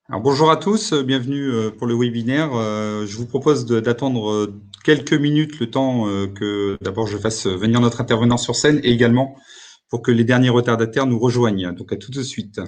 Alors, bonjour à tous, bienvenue pour le webinaire. Je vous propose d'attendre quelques minutes le temps que d'abord je fasse venir notre intervenant sur scène et également pour que les derniers retardataires nous rejoignent. Donc à tout de suite.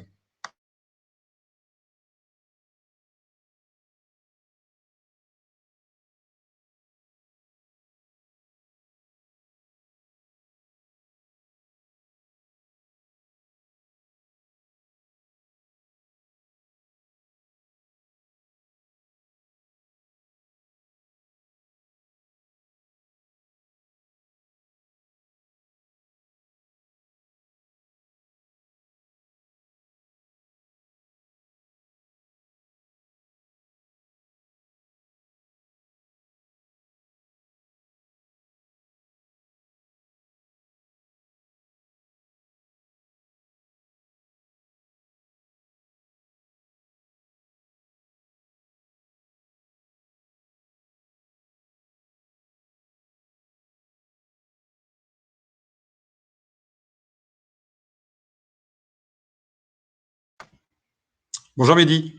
Bonjour Mehdi.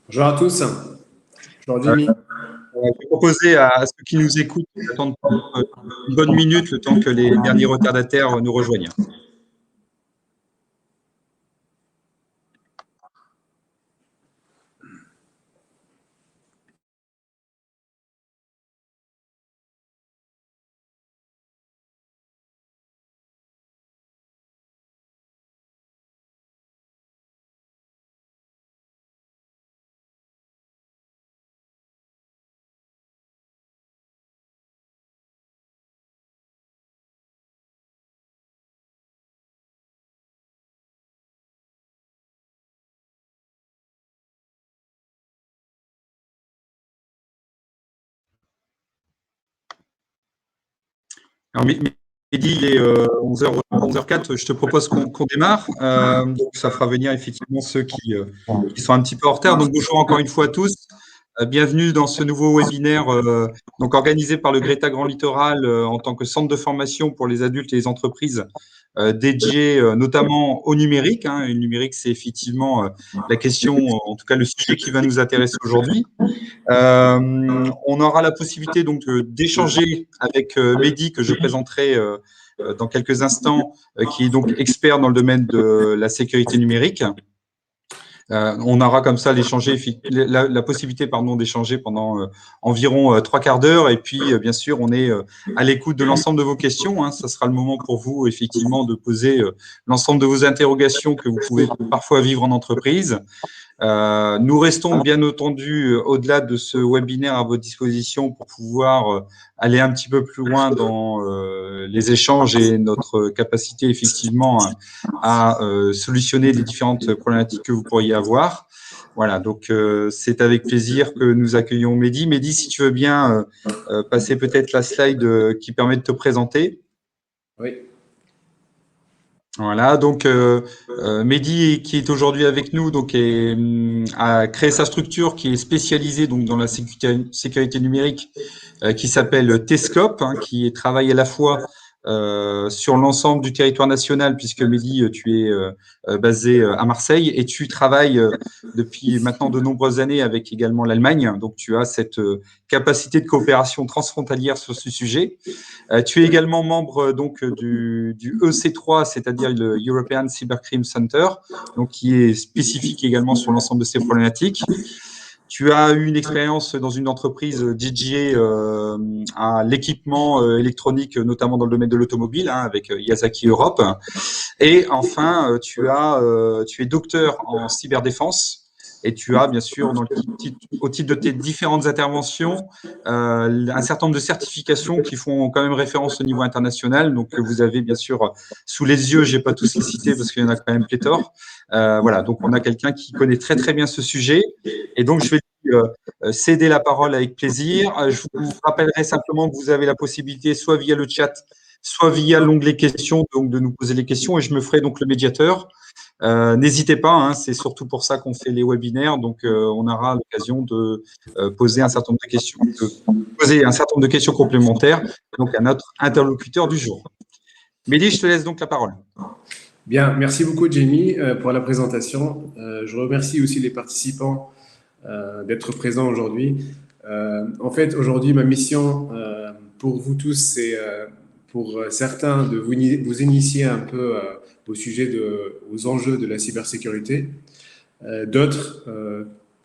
Bonjour à tous. Euh, Aujourd'hui, je vais proposer à ceux qui nous écoutent d'attendre une bonne minute le temps que les derniers retardataires nous rejoignent. Alors, Mehdi, il est 11h04, je te propose qu'on démarre. Donc, ça fera venir effectivement ceux qui sont un petit peu en retard. Donc, bonjour encore une fois à tous. Bienvenue dans ce nouveau webinaire donc organisé par le Greta Grand Littoral en tant que centre de formation pour les adultes et les entreprises dédié notamment au numérique. Le numérique, c'est effectivement la question, en tout cas le sujet qui va nous intéresser aujourd'hui. On aura la possibilité donc d'échanger avec Mehdi, que je présenterai dans quelques instants, qui est donc expert dans le domaine de la sécurité numérique. On aura comme ça la possibilité d'échanger pendant environ 3/4 d'heure. Et puis, bien sûr, on est à l'écoute de l'ensemble de vos questions. Ça sera le moment pour vous, effectivement, de poser l'ensemble de vos interrogations que vous pouvez parfois vivre en entreprise. Nous restons bien entendu au-delà de ce webinaire à votre disposition pour pouvoir aller un petit peu plus loin dans les échanges et notre capacité effectivement à solutionner les différentes problématiques que vous pourriez avoir. Voilà, donc c'est avec plaisir que nous accueillons Mehdi. Mehdi, si tu veux bien passer peut-être la slide qui permet de te présenter. oui. Voilà, donc Mehdi qui est aujourd'hui avec nous donc a créé sa structure qui est spécialisée donc dans la sécurité numérique qui s'appelle Tescope, qui travaille à la fois sur l'ensemble du territoire national, puisque Mehdi, tu es basé à Marseille et tu travailles depuis maintenant de nombreuses années avec également l'Allemagne. Donc, tu as cette capacité de coopération transfrontalière sur ce sujet. Tu es également membre donc du EC3, c'est-à-dire le European Cybercrime Center, donc qui est spécifique également sur l'ensemble de ces problématiques. Tu as eu une expérience dans une entreprise dédiée à l'équipement électronique, notamment dans le domaine de l'automobile, avec Yazaki Europe. Et enfin, tu es docteur en cyberdéfense. Et tu as, bien sûr, au titre de tes différentes interventions, un certain nombre de certifications qui font quand même référence au niveau international. Donc, vous avez, bien sûr, sous les yeux, je n'ai pas tous les cités parce qu'il y en a quand même pléthore. Voilà, donc on a quelqu'un qui connaît très, très bien ce sujet. Et donc, je vais céder la parole avec plaisir. Je vous rappellerai simplement que vous avez la possibilité, soit via le chat, soit via l'onglet questions, donc de nous poser les questions, et je me ferai donc le médiateur. N'hésitez pas, c'est surtout pour ça qu'on fait les webinaires, donc on aura l'occasion de poser un certain nombre de questions, complémentaires donc à notre interlocuteur du jour. Mehdi, je te laisse donc la parole. Bien, merci beaucoup Jamie pour la présentation. Je remercie aussi les participants d'être présents aujourd'hui. En fait, aujourd'hui, ma mission pour vous tous, c'est pour certains de vous initier un peu au sujet aux enjeux de la cybersécurité. D'autres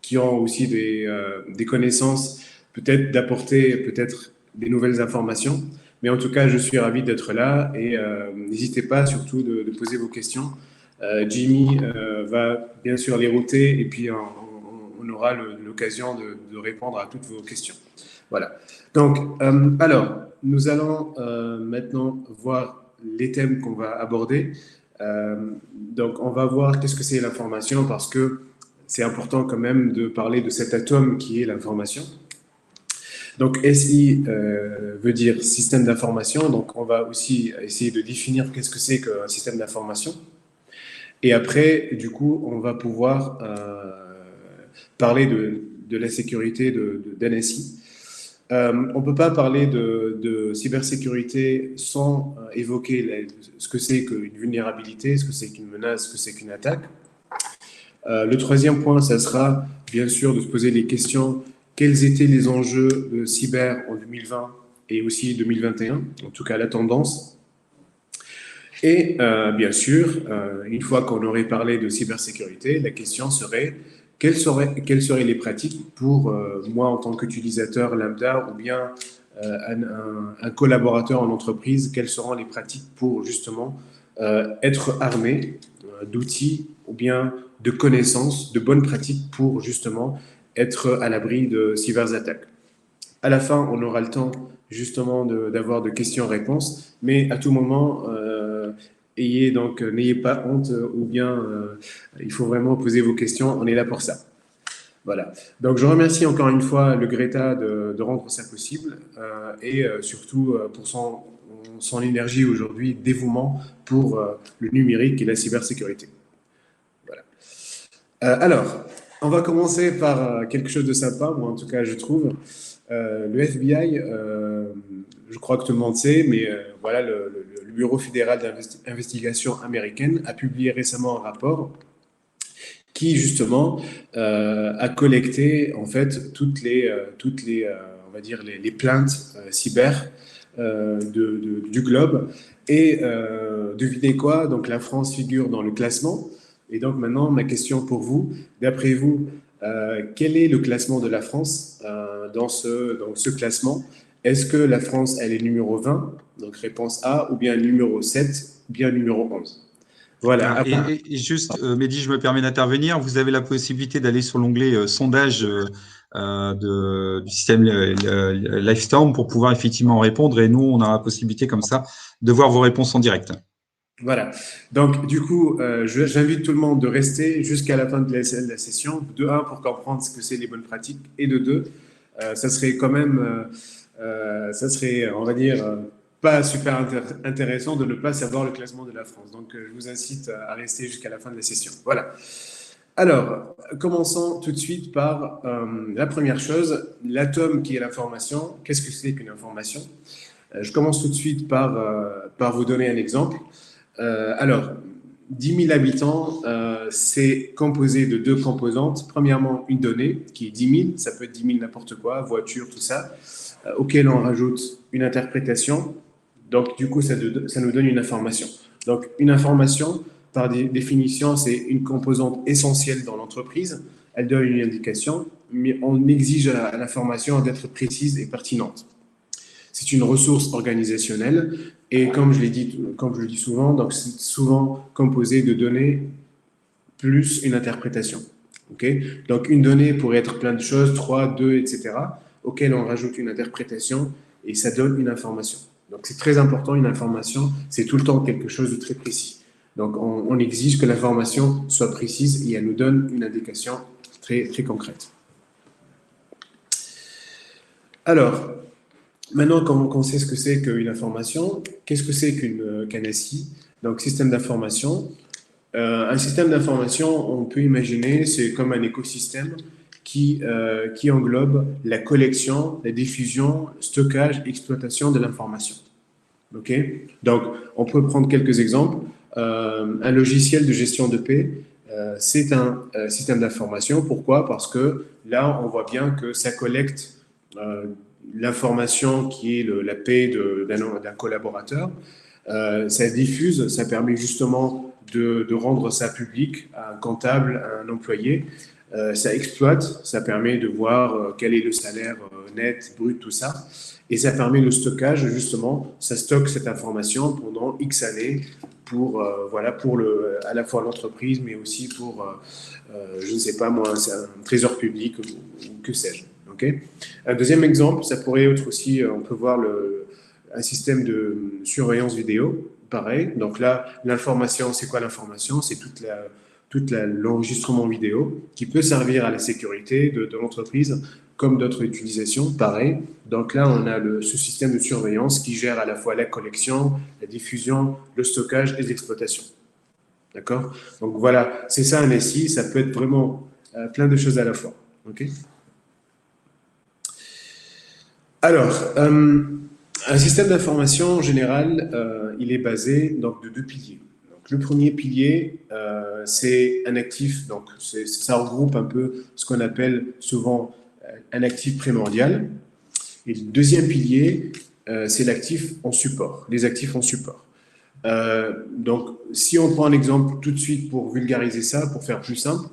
qui ont aussi des connaissances, peut-être d'apporter peut-être des nouvelles informations. Mais en tout cas, je suis ravi d'être là et n'hésitez pas surtout de poser vos questions. Jimmy va bien sûr les router et puis on aura l'occasion de répondre à toutes vos questions. Voilà. Donc, alors, nous allons maintenant voir les thèmes qu'on va aborder. Donc, on va voir qu'est-ce que c'est l'information parce que c'est important quand même de parler de cet atome qui est l'information. Donc, SI veut dire système d'information. Donc, on va aussi essayer de définir qu'est-ce que c'est qu'un système d'information. Et après, du coup, on va pouvoir parler de la sécurité d'un SI. On ne peut pas parler de cybersécurité sans évoquer ce que c'est qu'une vulnérabilité, ce que c'est qu'une menace, ce que c'est qu'une attaque. Le troisième point, ça sera bien sûr de se poser les questions quels étaient les enjeux de cyber en 2020 et aussi 2021, en tout cas la tendance. Et bien sûr, une fois qu'on aurait parlé de cybersécurité, la question serait quelles seraient les pratiques pour moi en tant qu'utilisateur lambda ou bien un collaborateur en entreprise, quelles seront les pratiques pour justement être armé d'outils ou bien de connaissances, de bonnes pratiques pour justement être à l'abri de cyberattaques. À la fin, on aura le temps justement d'avoir de questions-réponses, mais à tout moment, n'ayez pas honte ou bien il faut vraiment poser vos questions. On est là pour ça. Voilà. Donc, je remercie encore une fois le Greta de rendre ça possible et surtout pour son énergie aujourd'hui, dévouement pour le numérique et la cybersécurité. Voilà. Alors, on va commencer par quelque chose de sympa, moi en tout cas, je trouve. Le FBI, je crois que tout le monde sait, mais voilà, le Bureau fédéral d'investigation américaine a publié récemment un rapport qui justement a collecté en fait toutes les on va dire les plaintes cyber du globe et devinez quoi, donc la France figure dans le classement. Et donc maintenant ma question pour vous, d'après vous, quel est le classement de la France dans ce classement? Est-ce que la France elle est numéro 20, donc réponse A, ou bien numéro 7, ou bien numéro 11? Voilà. Ah, et juste, Mehdi, je me permets d'intervenir. Vous avez la possibilité d'aller sur l'onglet sondage du système Livestorm pour pouvoir effectivement répondre. Et nous, on a la possibilité comme ça de voir vos réponses en direct. Voilà. Donc, du coup, j'invite tout le monde de rester jusqu'à la fin de la session. De un, pour comprendre ce que c'est les bonnes pratiques. Et de deux, ça serait quand même, ça serait, on va dire, pas super intéressant de ne pas savoir le classement de la France. Donc, je vous incite à rester jusqu'à la fin de la session. Voilà. Alors, commençons tout de suite par la première chose, l'atome qui est l'information. Qu'est-ce que c'est qu'une information? Je commence tout de suite par vous donner un exemple. Alors, 10 000 habitants, c'est composé de deux composantes. Premièrement, une donnée qui est 10 000, ça peut être 10 000 n'importe quoi, voiture, tout ça, auquel on rajoute une interprétation. Donc, du coup, ça nous donne une information. Donc, une information, par définition, c'est une composante essentielle dans l'entreprise. Elle donne une indication, mais on exige à l'information d'être précise et pertinente. C'est une ressource organisationnelle et comme je le dis souvent, donc c'est souvent composé de données plus une interprétation. Okay? Donc une donnée pourrait être plein de choses, 3, 2, etc., auxquelles on rajoute une interprétation et ça donne une information. Donc c'est très important, une information, c'est tout le temps quelque chose de très précis. Donc on exige que l'information soit précise et elle nous donne une indication très, très concrète. Alors, maintenant qu'on sait ce que c'est qu'une information, qu'est-ce que c'est qu'un SI? Donc, système d'information. Un système d'information, on peut imaginer, c'est comme un écosystème qui englobe la collection, la diffusion, stockage, exploitation de l'information. OK? Donc, on peut prendre quelques exemples. un logiciel de gestion de paix, c'est un système d'information. Pourquoi? Parce que là, on voit bien que ça collecte l'information qui est la paix d'un collaborateur. Ça diffuse, ça permet justement de rendre ça public à un comptable, à un employé. Ça exploite, ça permet de voir quel est le salaire net, brut, tout ça. Et ça permet le stockage, justement, ça stocke cette information pendant X années pour, voilà, pour à la fois l'entreprise, mais aussi pour, je ne sais pas moi, un trésor public ou que sais-je. Okay. Un deuxième exemple, ça pourrait être aussi, on peut voir un système de surveillance vidéo, pareil. Donc là, l'information, c'est quoi l'information? C'est toute l'enregistrement vidéo qui peut servir à la sécurité de l'entreprise comme d'autres utilisations, pareil. Donc là, on a ce système de surveillance qui gère à la fois la collection, la diffusion, le stockage et l'exploitation. D'accord? Donc voilà, c'est ça un SI, ça peut être vraiment plein de choses à la fois. OK? Alors, un système d'information en général, il est basé donc, de deux piliers. Donc, le premier pilier, c'est un actif, donc ça regroupe un peu ce qu'on appelle souvent un actif primordial. Et le deuxième pilier, c'est l'actif en support, les actifs en support. Donc, si on prend un exemple tout de suite pour vulgariser ça, pour faire plus simple,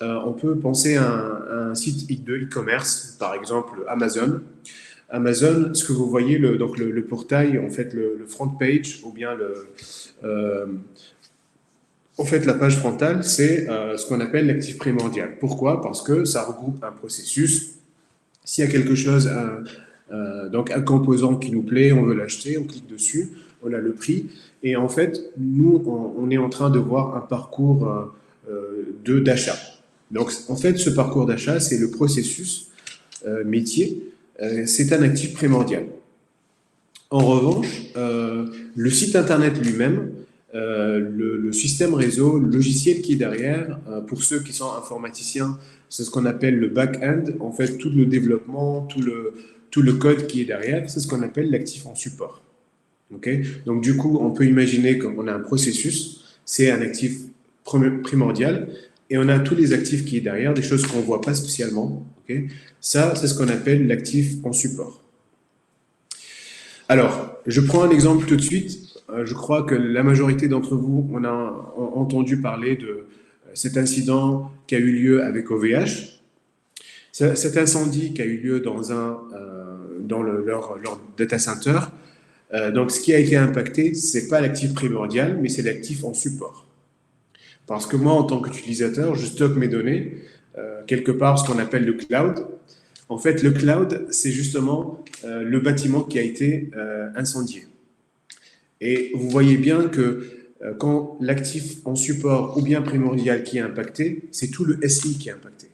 on peut penser à un site de e-commerce, par exemple Amazon. Amazon, ce que vous voyez, donc le portail, en fait, le front page, ou bien en fait, la page frontale, c'est ce qu'on appelle l'actif primordial. Pourquoi? Parce que ça regroupe un processus. S'il y a quelque chose, donc un composant qui nous plaît, on veut l'acheter, on clique dessus, on a le prix. Et en fait, nous, on est en train de voir un parcours d'achat. Donc, en fait, ce parcours d'achat, c'est le processus métier. C'est un actif primordial. En revanche, le site Internet lui-même, le système réseau, le logiciel qui est derrière, pour ceux qui sont informaticiens, c'est ce qu'on appelle le back-end. En fait, tout le développement, tout le code qui est derrière, c'est ce qu'on appelle l'actif en support. Okay? Donc, du coup, on peut imaginer qu'on a un processus, c'est un actif primordial, et on a tous les actifs qui est derrière, des choses qu'on ne voit pas spécialement. Okay? Ça, c'est ce qu'on appelle l'actif en support. Alors, je prends un exemple tout de suite. Je crois que la majorité d'entre vous, on a entendu parler de cet incident qui a eu lieu avec OVH. Cet incendie qui a eu lieu dans leur data center. Donc, ce qui a été impacté, ce n'est pas l'actif primordial, mais c'est l'actif en support. Parce que moi, en tant qu'utilisateur, je stocke mes données quelque part, ce qu'on appelle le cloud. En fait, le cloud, c'est justement le bâtiment qui a été incendié. Et vous voyez bien que quand l'actif en support ou bien primordial qui est impacté, c'est tout le SI qui est impacté.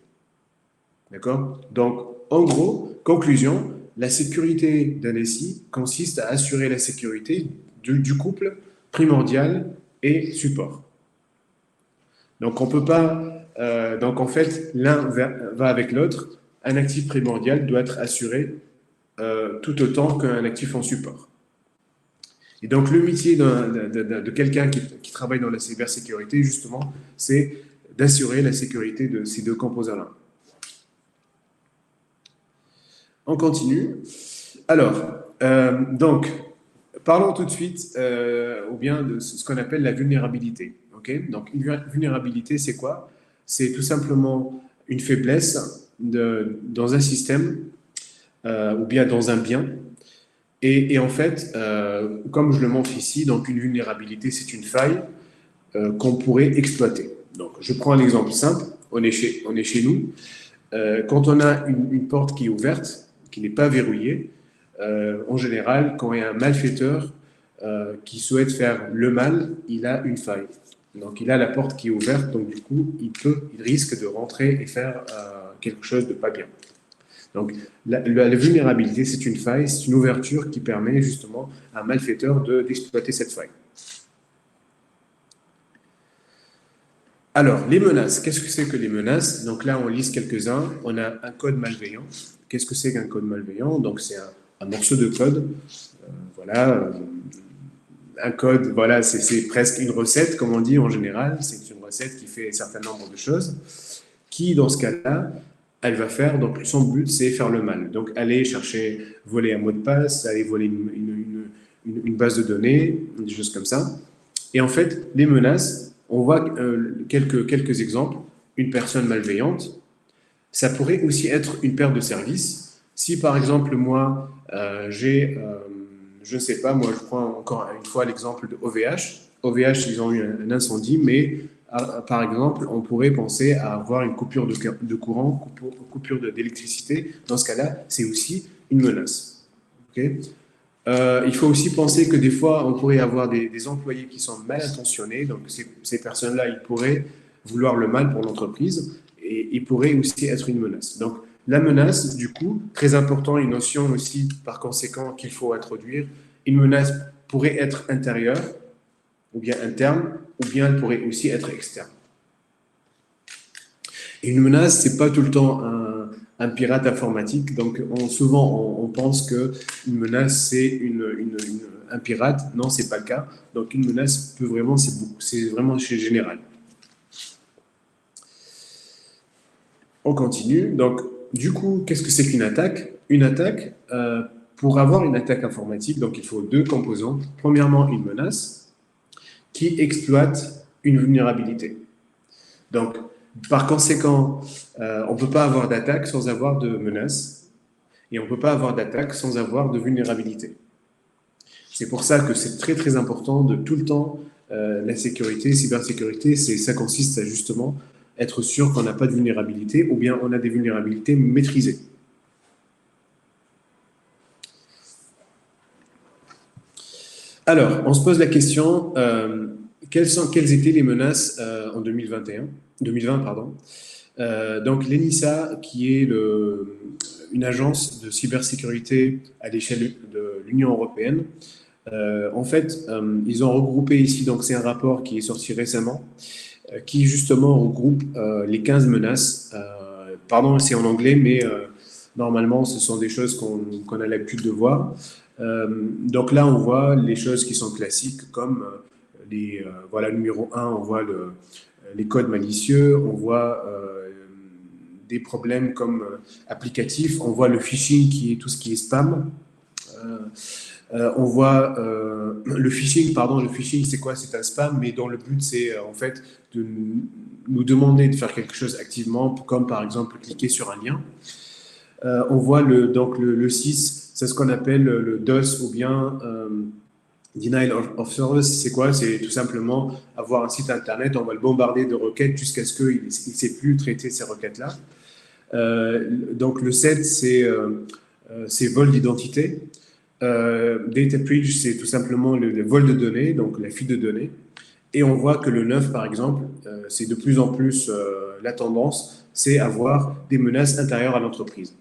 D'accord? Donc, en gros, conclusion, la sécurité d'un SI consiste à assurer la sécurité du couple primordial et support. Donc, on peut pas. Donc, en fait, l'un va avec l'autre. Un actif primordial doit être assuré tout autant qu'un actif en support. Et donc, le métier de quelqu'un qui travaille dans la cybersécurité, justement, c'est d'assurer la sécurité de ces deux composants-là. On continue. Alors, donc, parlons tout de suite ou bien de ce qu'on appelle la vulnérabilité. Okay? Donc, une vulnérabilité, c'est quoi? C'est tout simplement une faiblesse dans un système ou bien dans un bien. Et en fait, comme je le montre ici, donc une vulnérabilité, c'est une faille qu'on pourrait exploiter. Donc, je prends un exemple simple. On est chez nous. Quand on a une porte qui est ouverte, qui n'est pas verrouillée, en général, quand il y a un malfaiteur qui souhaite faire le mal, il a une faille. Donc, il a la porte qui est ouverte, donc du coup, il risque de rentrer et faire quelque chose de pas bien. Donc, la vulnérabilité, c'est une faille, c'est une ouverture qui permet justement à un malfaiteur d'exploiter cette faille. Alors, les menaces. Qu'est-ce que c'est que les menaces? Donc là, on liste quelques-uns. On a un code malveillant. Qu'est-ce que c'est qu'un code malveillant? Donc, c'est un morceau de code, voilà, un code, voilà, c'est presque une recette, comme on dit en général. C'est une recette qui fait un certain nombre de choses, qui, dans ce cas-là, elle va faire, donc son but, c'est faire le mal. Donc, aller chercher, voler un mot de passe, aller voler une base de données, des choses comme ça. Et en fait, les menaces, on voit quelques exemples. Une personne malveillante, ça pourrait aussi être une perte de service. Si par exemple, moi, je ne sais pas, moi je prends encore une fois l'exemple de OVH. OVH, ils ont eu un incendie, mais par exemple, on pourrait penser à avoir une coupure de courant, coupure d'électricité. Dans ce cas-là, c'est aussi une menace. Okay. Il faut aussi penser que des fois, on pourrait avoir des employés qui sont mal intentionnés. Donc, ces personnes-là, ils pourraient vouloir le mal pour l'entreprise et ils pourraient aussi être une menace. Donc, la menace, du coup, très important, une notion aussi par conséquent qu'il faut introduire. Une menace pourrait être intérieure ou bien interne ou bien elle pourrait aussi être externe. Et une menace, c'est pas tout le temps un pirate informatique. Donc, souvent, on pense qu'une menace, c'est un pirate. Non, c'est pas le cas. Donc, une menace peut vraiment, c'est vraiment chez général. On continue. Donc, du coup, qu'est-ce que c'est qu'une attaque? Une attaque, pour avoir une attaque informatique, donc il faut deux composantes. Premièrement, une menace qui exploite une vulnérabilité. Donc, par conséquent, on ne peut pas avoir d'attaque sans avoir de menace et on ne peut pas avoir d'attaque sans avoir de vulnérabilité. C'est pour ça que c'est très très important de tout le temps, la sécurité, cybersécurité, ça consiste à justement être sûr qu'on n'a pas de vulnérabilité ou bien on a des vulnérabilités maîtrisées. Alors, on se pose la question, quelles étaient les menaces en 2020, pardon. Donc, l'ENISA, qui est une agence de cybersécurité à l'échelle de l'Union européenne, en fait, ils ont regroupé ici, donc c'est un rapport qui est sorti récemment, qui justement regroupe les 15 menaces. Pardon, c'est en anglais, mais normalement, ce sont des choses qu'on a l'habitude de voir. Donc là, on voit les choses qui sont classiques, comme voilà, numéro 1, on voit les codes malicieux, on voit des problèmes comme applicatifs, on voit le phishing qui est tout ce qui est spam. On voit le phishing, c'est quoi? C'est un spam, mais dont le but c'est en fait de nous demander de faire quelque chose activement, comme par exemple cliquer sur un lien. On voit donc le 6, c'est ce qu'on appelle le DOS ou bien Denial of Service. C'est quoi? C'est tout simplement avoir un site internet, on va le bombarder de requêtes jusqu'à ce qu'il ne sait plus traiter ces requêtes-là. Donc le 7, c'est vol d'identité. Data breach, c'est tout simplement le vol de données, donc la fuite de données. Et on voit que le 9, par exemple, c'est de plus en plus la tendance, c'est avoir des menaces intérieures à l'entreprise.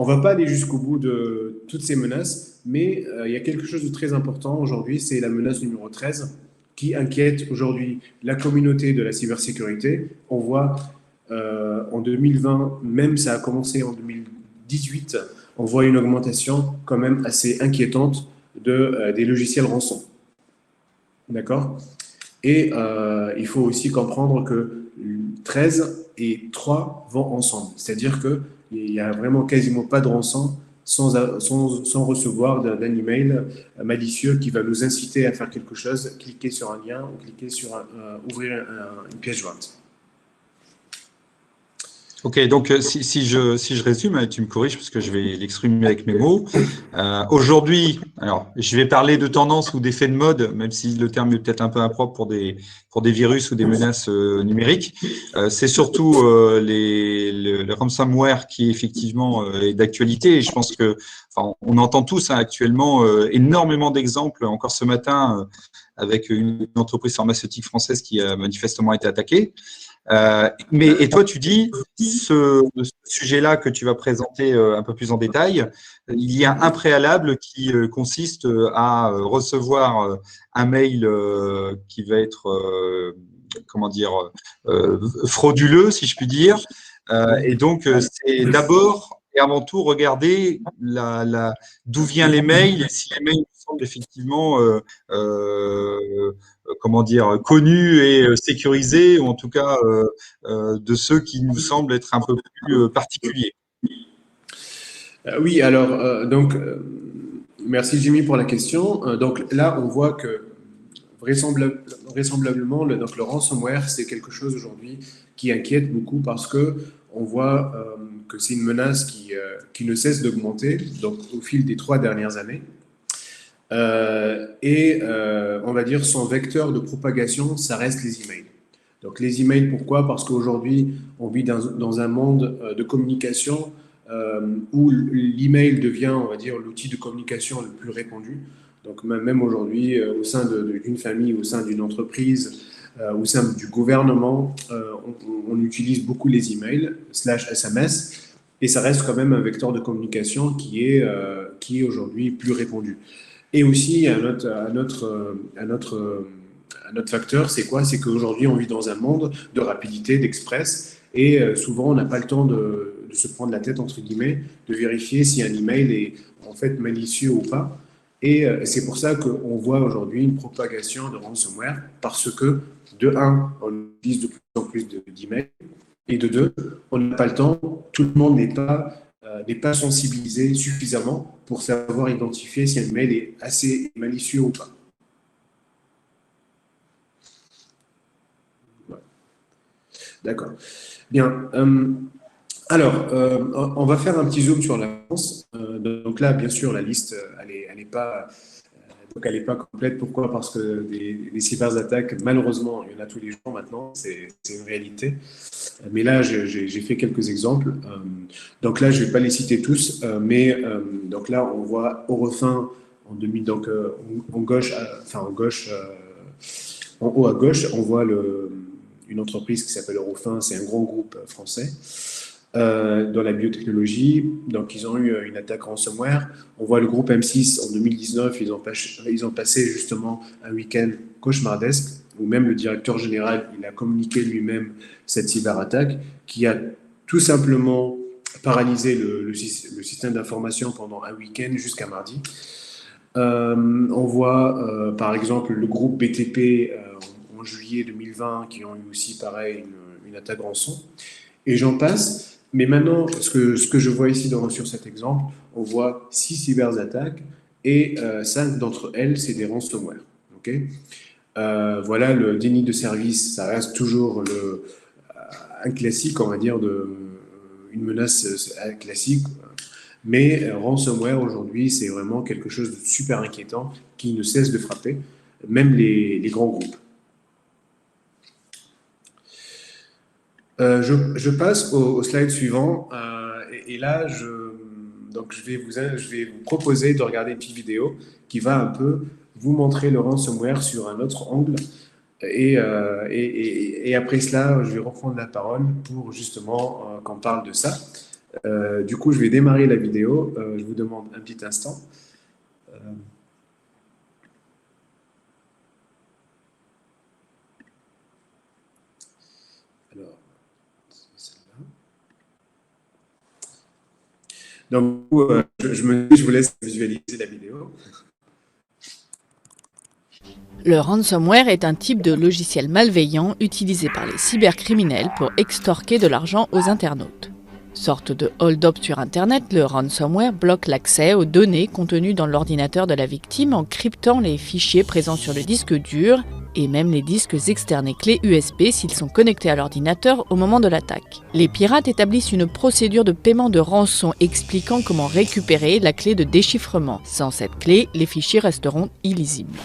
On ne va pas aller jusqu'au bout de toutes ces menaces, mais il y a quelque chose de très important aujourd'hui, c'est la menace numéro 13, qui inquiète aujourd'hui la communauté de la cybersécurité. On voit en 2020, même ça a commencé en 2018, on voit une augmentation quand même assez inquiétante des logiciels rançon. D'accord? Et il faut aussi comprendre que 13 et 3 vont ensemble. C'est-à-dire qu'il n'y a vraiment quasiment pas de rançon sans recevoir d'un email malicieux qui va nous inciter à faire quelque chose, cliquer sur un lien ou cliquer sur ouvrir une pièce jointe. Ok, donc si je résume, tu me corriges parce que je vais l'exprimer avec mes mots. Aujourd'hui, alors je vais parler de tendance ou d'effet de mode, même si le terme est peut-être un peu impropre pour des virus ou des menaces numériques. C'est surtout le ransomware qui effectivement est d'actualité. Et je pense que, enfin, on entend tous actuellement énormément d'exemples. Encore ce matin, avec une entreprise pharmaceutique française qui a manifestement été attaquée. Et toi, tu dis, ce sujet-là que tu vas présenter un peu plus en détail, il y a un préalable qui consiste à recevoir un mail qui va être, comment dire, frauduleux, si je puis dire. Et donc, c'est d'abord et avant tout regarder d'où viennent les mails et si les mails nous semblent effectivement comment dire, connus et sécurisés, ou en tout cas de ceux qui nous semblent être un peu plus particuliers. Oui, alors, merci Jimmy pour la question. Donc là, on voit que vraisemblablement, donc le ransomware, c'est quelque chose aujourd'hui qui inquiète beaucoup parce que on voit que c'est une menace qui ne cesse d'augmenter donc, au fil des 3 dernières années. On va dire son vecteur de propagation, ça reste les emails. Donc les emails, pourquoi? Parce qu'aujourd'hui, on vit dans un monde de communication où l'email devient, on va dire, l'outil de communication le plus répandu. Donc même aujourd'hui, au sein d'une famille, au sein d'une entreprise, au sein du gouvernement, on utilise beaucoup les emails /SMS et ça reste quand même un vecteur de communication qui est aujourd'hui plus répandu. Et aussi, un autre facteur, c'est quoi? C'est qu'aujourd'hui, on vit dans un monde de rapidité, d'express, et souvent, on n'a pas le temps de se prendre la tête, entre guillemets, de vérifier si un email est en fait malicieux ou pas. Et c'est pour ça qu'on voit aujourd'hui une propagation de ransomware, parce que, de un, on utilise de plus en plus d'emails, et de deux, on n'a pas le temps, tout le monde n'est pas sensibilisé suffisamment pour savoir identifier si un mail est assez malicieux ou pas. Ouais. D'accord. Bien. Alors, on va faire un petit zoom sur la France. Donc là, bien sûr, la liste, elle est pas... Donc, elle n'est pas complète. Pourquoi? Parce que des cyberattaques, malheureusement, il y en a tous les jours maintenant. C'est une réalité. Mais là, j'ai fait quelques exemples. Donc là, je ne vais pas les citer tous. Donc là, on voit Eurofin en 2000. Donc en haut à gauche, on voit une entreprise qui s'appelle Eurofin. C'est un grand groupe français. Dans la biotechnologie, donc ils ont eu une attaque ransomware. On voit le groupe M6 en 2019, ils ont passé justement un week-end cauchemardesque, où même le directeur général, il a communiqué lui-même cette cyberattaque qui a tout simplement paralysé le système d'information pendant un week-end jusqu'à mardi. On voit par exemple le groupe BTP en juillet 2020 qui ont eu aussi pareil une attaque rançon. Et j'en passe. Mais maintenant, ce que je vois ici sur cet exemple, on voit 6 cyberattaques et 5 d'entre elles, c'est des ransomware. Okay, voilà, le déni de service, ça reste toujours un classique, on va dire, une menace classique. Mais ransomware, aujourd'hui, c'est vraiment quelque chose de super inquiétant qui ne cesse de frapper, même les grands groupes. Je passe au slide suivant et là, je vais vous proposer de regarder une petite vidéo qui va un peu vous montrer le ransomware sur un autre angle et après cela, je vais reprendre la parole pour justement qu'on parle de ça. Du coup, je vais démarrer la vidéo. Je vous demande un petit instant. Donc, je vous laisse visualiser la vidéo. Le ransomware est un type de logiciel malveillant utilisé par les cybercriminels pour extorquer de l'argent aux internautes. Sorte de hold-up sur Internet, le ransomware bloque l'accès aux données contenues dans l'ordinateur de la victime en cryptant les fichiers présents sur le disque dur et même les disques externes et clés USB s'ils sont connectés à l'ordinateur au moment de l'attaque. Les pirates établissent une procédure de paiement de rançon expliquant comment récupérer la clé de déchiffrement. Sans cette clé, les fichiers resteront illisibles.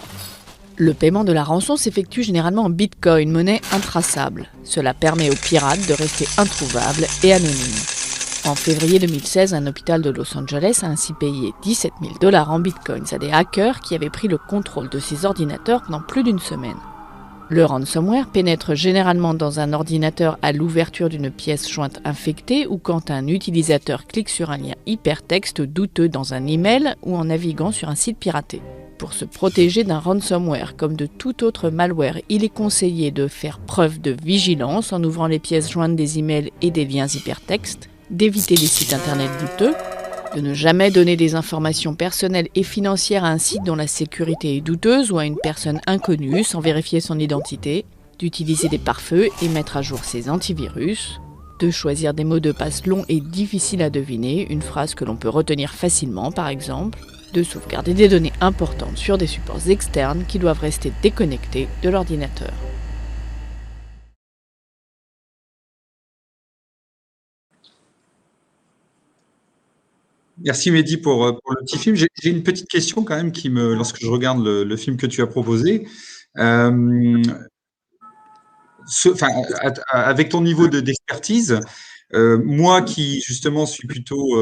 Le paiement de la rançon s'effectue généralement en bitcoin, monnaie intraçable. Cela permet aux pirates de rester introuvables et anonymes. En février 2016, un hôpital de Los Angeles a ainsi payé $17 000 en bitcoins à des hackers qui avaient pris le contrôle de ses ordinateurs pendant plus d'une semaine. Le ransomware pénètre généralement dans un ordinateur à l'ouverture d'une pièce jointe infectée ou quand un utilisateur clique sur un lien hypertexte douteux dans un email ou en naviguant sur un site piraté. Pour se protéger d'un ransomware comme de tout autre malware, il est conseillé de faire preuve de vigilance en ouvrant les pièces jointes des emails et des liens hypertextes, d'éviter les sites internet douteux, de ne jamais donner des informations personnelles et financières à un site dont la sécurité est douteuse ou à une personne inconnue sans vérifier son identité, d'utiliser des pare-feux et mettre à jour ses antivirus, de choisir des mots de passe longs et difficiles à deviner, une phrase que l'on peut retenir facilement par exemple, de sauvegarder des données importantes sur des supports externes qui doivent rester déconnectés de l'ordinateur. Merci Mehdi pour le petit film. J'ai une petite question quand même lorsque je regarde le film que tu as proposé. Euh, avec ton niveau d'expertise, moi qui justement suis plutôt,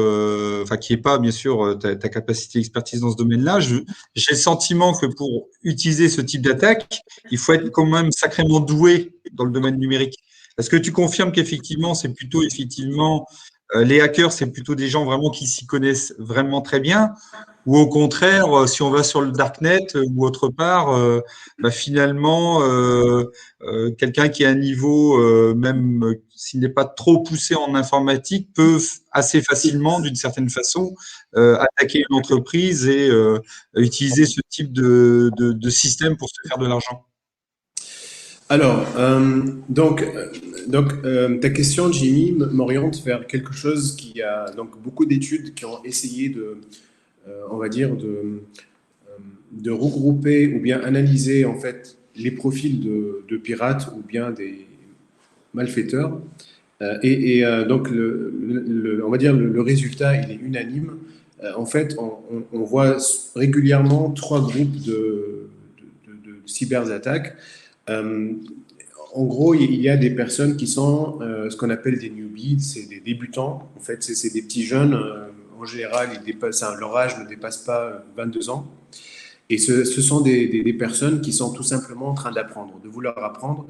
qui n'ai pas bien sûr ta capacité d'expertise dans ce domaine-là, j'ai le sentiment que pour utiliser ce type d'attaque, il faut être quand même sacrément doué dans le domaine numérique. Est-ce que tu confirmes qu'effectivement, c'est plutôt effectivement les hackers, c'est plutôt des gens vraiment qui s'y connaissent vraiment très bien, ou au contraire, si on va sur le darknet ou autre part, finalement, quelqu'un qui a un niveau, même s'il n'est pas trop poussé en informatique, peut assez facilement, d'une certaine façon, attaquer une entreprise et utiliser ce type de système pour se faire de l'argent. Alors, ta question, Jimmy, m'oriente vers quelque chose qui a donc beaucoup d'études qui ont essayé on va dire, de regrouper ou bien analyser en fait les profils de pirates ou bien des malfaiteurs. Donc, on va dire le résultat, il est unanime. En fait, on voit régulièrement trois groupes de cyberattaques. Euh, En gros, il y a des personnes qui sont ce qu'on appelle des newbies, c'est des débutants. En fait, c'est des petits jeunes. En général, leur âge ne dépasse pas 22 ans. Et ce sont des personnes qui sont tout simplement en train d'apprendre, de vouloir apprendre.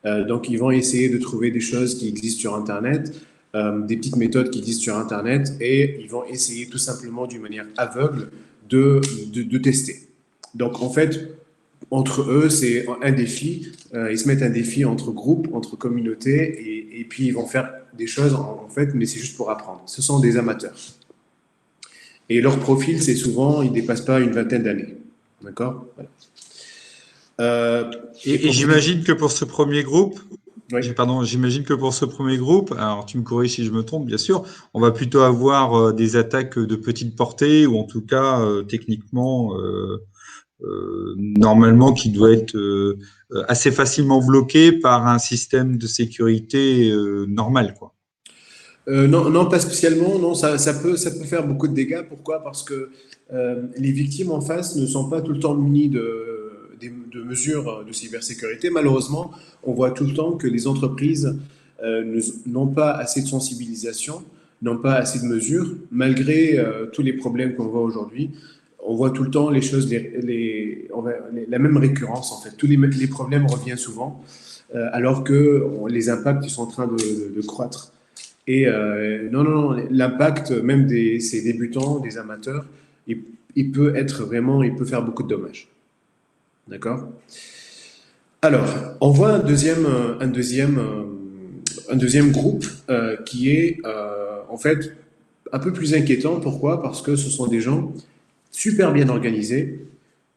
Donc, ils vont essayer de trouver des choses qui existent sur Internet, des petites méthodes qui existent sur Internet, et ils vont essayer tout simplement d'une manière aveugle de tester. Donc, en fait, entre eux, c'est un défi. Ils se mettent un défi entre groupes, entre communautés, et puis ils vont faire des choses, en fait, mais c'est juste pour apprendre. Ce sont des amateurs. Et leur profil, c'est souvent, ils ne dépassent pas une vingtaine d'années. D'accord. Voilà. Et j'imagine que pour ce premier groupe, Oui. j'imagine que pour ce premier groupe, alors tu me corriges si je me trompe, bien sûr, on va plutôt avoir des attaques de petite portée ou en tout cas techniquement, normalement, qui doit être assez facilement bloqué par un système de sécurité normal, quoi. Non, non, pas spécialement. Non, ça peut faire beaucoup de dégâts. Pourquoi? Parce que les victimes en face ne sont pas tout le temps munies de mesures de cybersécurité. Malheureusement, on voit tout le temps que les entreprises n'ont pas assez de sensibilisation, n'ont pas assez de mesures, malgré tous les problèmes qu'on voit aujourd'hui. On voit tout le temps les choses, la même récurrence en fait. Les problèmes reviennent souvent, alors que les impacts ils sont en train de croître. Et non, non, non, l'impact même ces débutants, des amateurs, il peut être vraiment, il peut faire beaucoup de dommages. D'accord? Alors, on voit un deuxième groupe qui est en fait un peu plus inquiétant. Pourquoi? Parce que ce sont des gens super bien organisés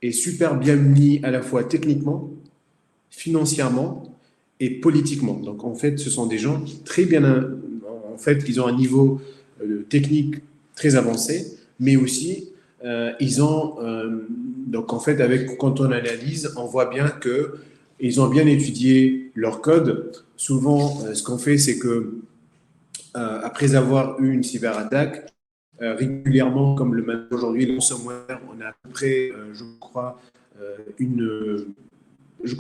et super bien mis à la fois techniquement, financièrement et politiquement. Donc en fait, ce sont des gens très bien, en fait, ils ont un niveau technique très avancé, mais aussi ils ont, donc en fait, quand on analyse, on voit bien que ils ont bien étudié leur code. Souvent, ce qu'on fait, c'est que après avoir eu une cyberattaque, régulièrement, comme aujourd'hui, le ransomware, on a à peu près, une,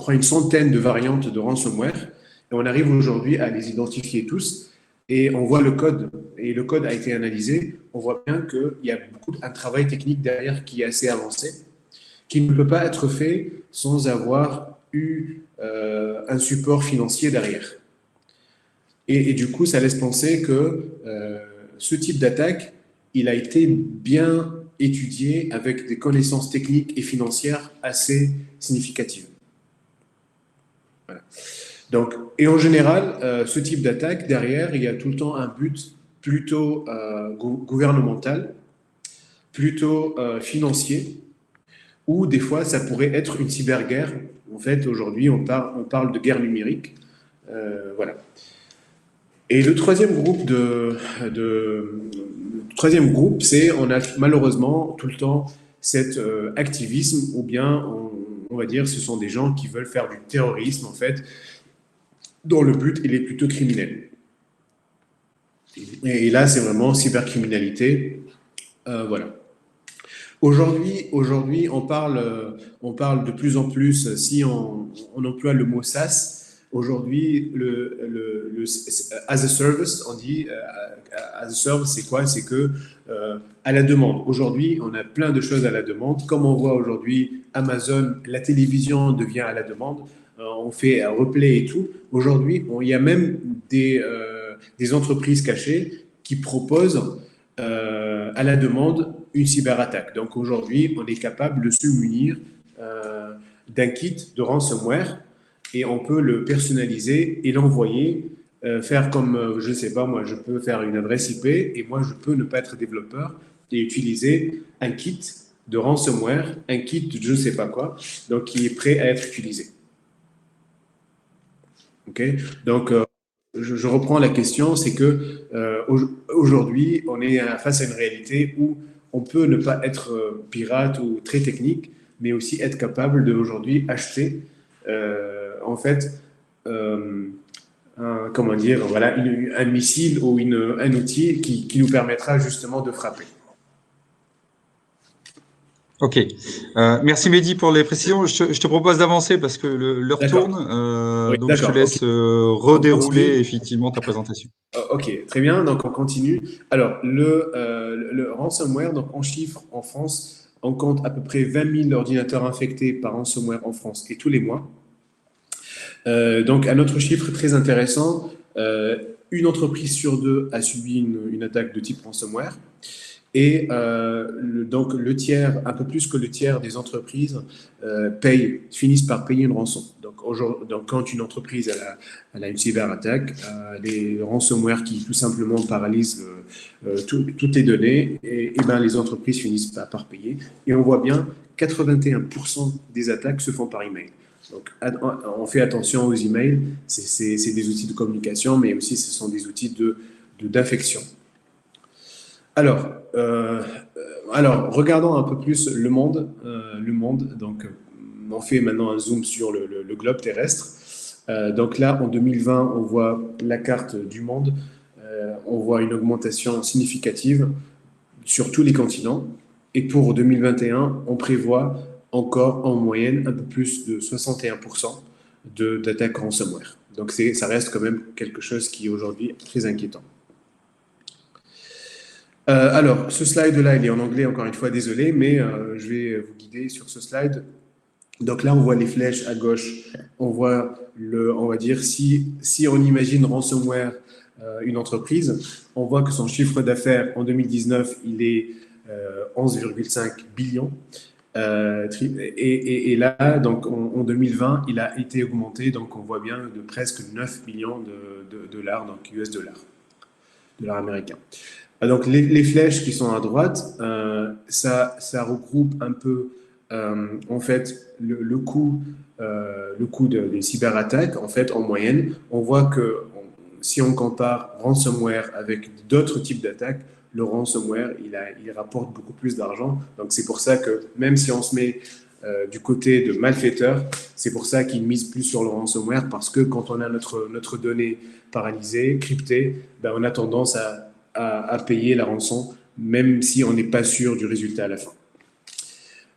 une centaine de variantes de ransomware. Et on arrive aujourd'hui à les identifier tous. Et on voit le code. Et le code a été analysé. On voit bien qu'il y a un travail technique derrière qui est assez avancé, qui ne peut pas être fait sans avoir eu un support financier derrière. Et du coup, ça laisse penser que ce type d'attaque, il a été bien étudié avec des connaissances techniques et financières assez significatives. Voilà. Donc, et en général, ce type d'attaque, derrière, il y a tout le temps un but plutôt gouvernemental, plutôt financier, ou des fois, ça pourrait être une cyberguerre. En fait, aujourd'hui, on parle de guerre numérique. Voilà. Et le troisième groupe, c'est on a malheureusement tout le temps cet activisme, ou bien on va dire ce sont des gens qui veulent faire du terrorisme en fait, dont le but il est plutôt criminel. Et là, c'est vraiment cybercriminalité. Voilà. Aujourd'hui, on parle de plus en plus, si on emploie le mot SaaS, aujourd'hui, as a service, on dit, as a service, c'est quoi? C'est que à la demande. Aujourd'hui, on a plein de choses à la demande. Comme on voit aujourd'hui, Amazon, la télévision devient à la demande. On fait un replay et tout. Aujourd'hui, il y a même des entreprises cachées qui proposent à la demande une cyberattaque. Donc aujourd'hui, on est capable de se munir d'un kit de ransomware et on peut le personnaliser et l'envoyer, faire comme, je ne sais pas, moi, je peux faire une adresse IP et moi, je peux ne pas être développeur et utiliser un kit de ransomware, un kit de je ne sais pas quoi, donc qui est prêt à être utilisé. OK? Donc, je reprends la question, c'est que aujourd'hui, on est face à une réalité où on peut ne pas être pirate ou très technique, mais aussi être capable d'aujourd'hui acheter en fait comment dire, voilà, un missile ou un outil qui nous permettra justement de frapper. Ok. Merci Mehdi pour les précisions. Je te propose d'avancer parce que l'heure tourne. Oui, Donc je te laisse redérouler effectivement ta présentation. Ok, très bien. Donc on continue. Alors le ransomware, donc en chiffres en France, on compte à peu près 20 000 ordinateurs infectés par ransomware en France et tous les mois. Donc un autre chiffre très intéressant, une entreprise sur deux a subi une attaque de type ransomware. Et donc le tiers, un peu plus que le tiers des entreprises finissent par payer une rançon. Donc quand une entreprise elle a une cyberattaque, les ransomware qui tout simplement paralysent toutes les données, et ben les entreprises finissent par payer. Et on voit bien 81% des attaques se font par email. Donc on fait attention aux emails, c'est des outils de communication, mais aussi ce sont des outils d'infection. Alors, regardons un peu plus le monde. Donc, on fait maintenant un zoom sur le globe terrestre. Donc là, en 2020, on voit la carte du monde. On voit une augmentation significative sur tous les continents. Et pour 2021, on prévoit encore en moyenne un peu plus de 61% d'attaques ransomware. Donc, ça reste quand même quelque chose qui est aujourd'hui très inquiétant. Alors, ce slide-là, il est en anglais, encore une fois, désolé, mais je vais vous guider sur ce slide. Donc là, on voit les flèches à gauche. On voit on va dire, si on imagine ransomware une entreprise, on voit que son chiffre d'affaires en 2019, il est 11,5 billions. Et là, donc en 2020, il a été augmenté, donc on voit bien de presque 9 millions de dollars, donc US dollars américains. Donc les flèches qui sont à droite, ça regroupe un peu en fait le coût des cyberattaques. En fait, en moyenne, on voit que si on compare ransomware avec d'autres types d'attaques, le ransomware il rapporte beaucoup plus d'argent. Donc c'est pour ça que même si on se met du côté de malfaiteurs, c'est pour ça qu'ils misent plus sur le ransomware, parce que quand on a notre donnée paralysée, cryptée, ben on a tendance à payer la rançon, même si on n'est pas sûr du résultat à la fin.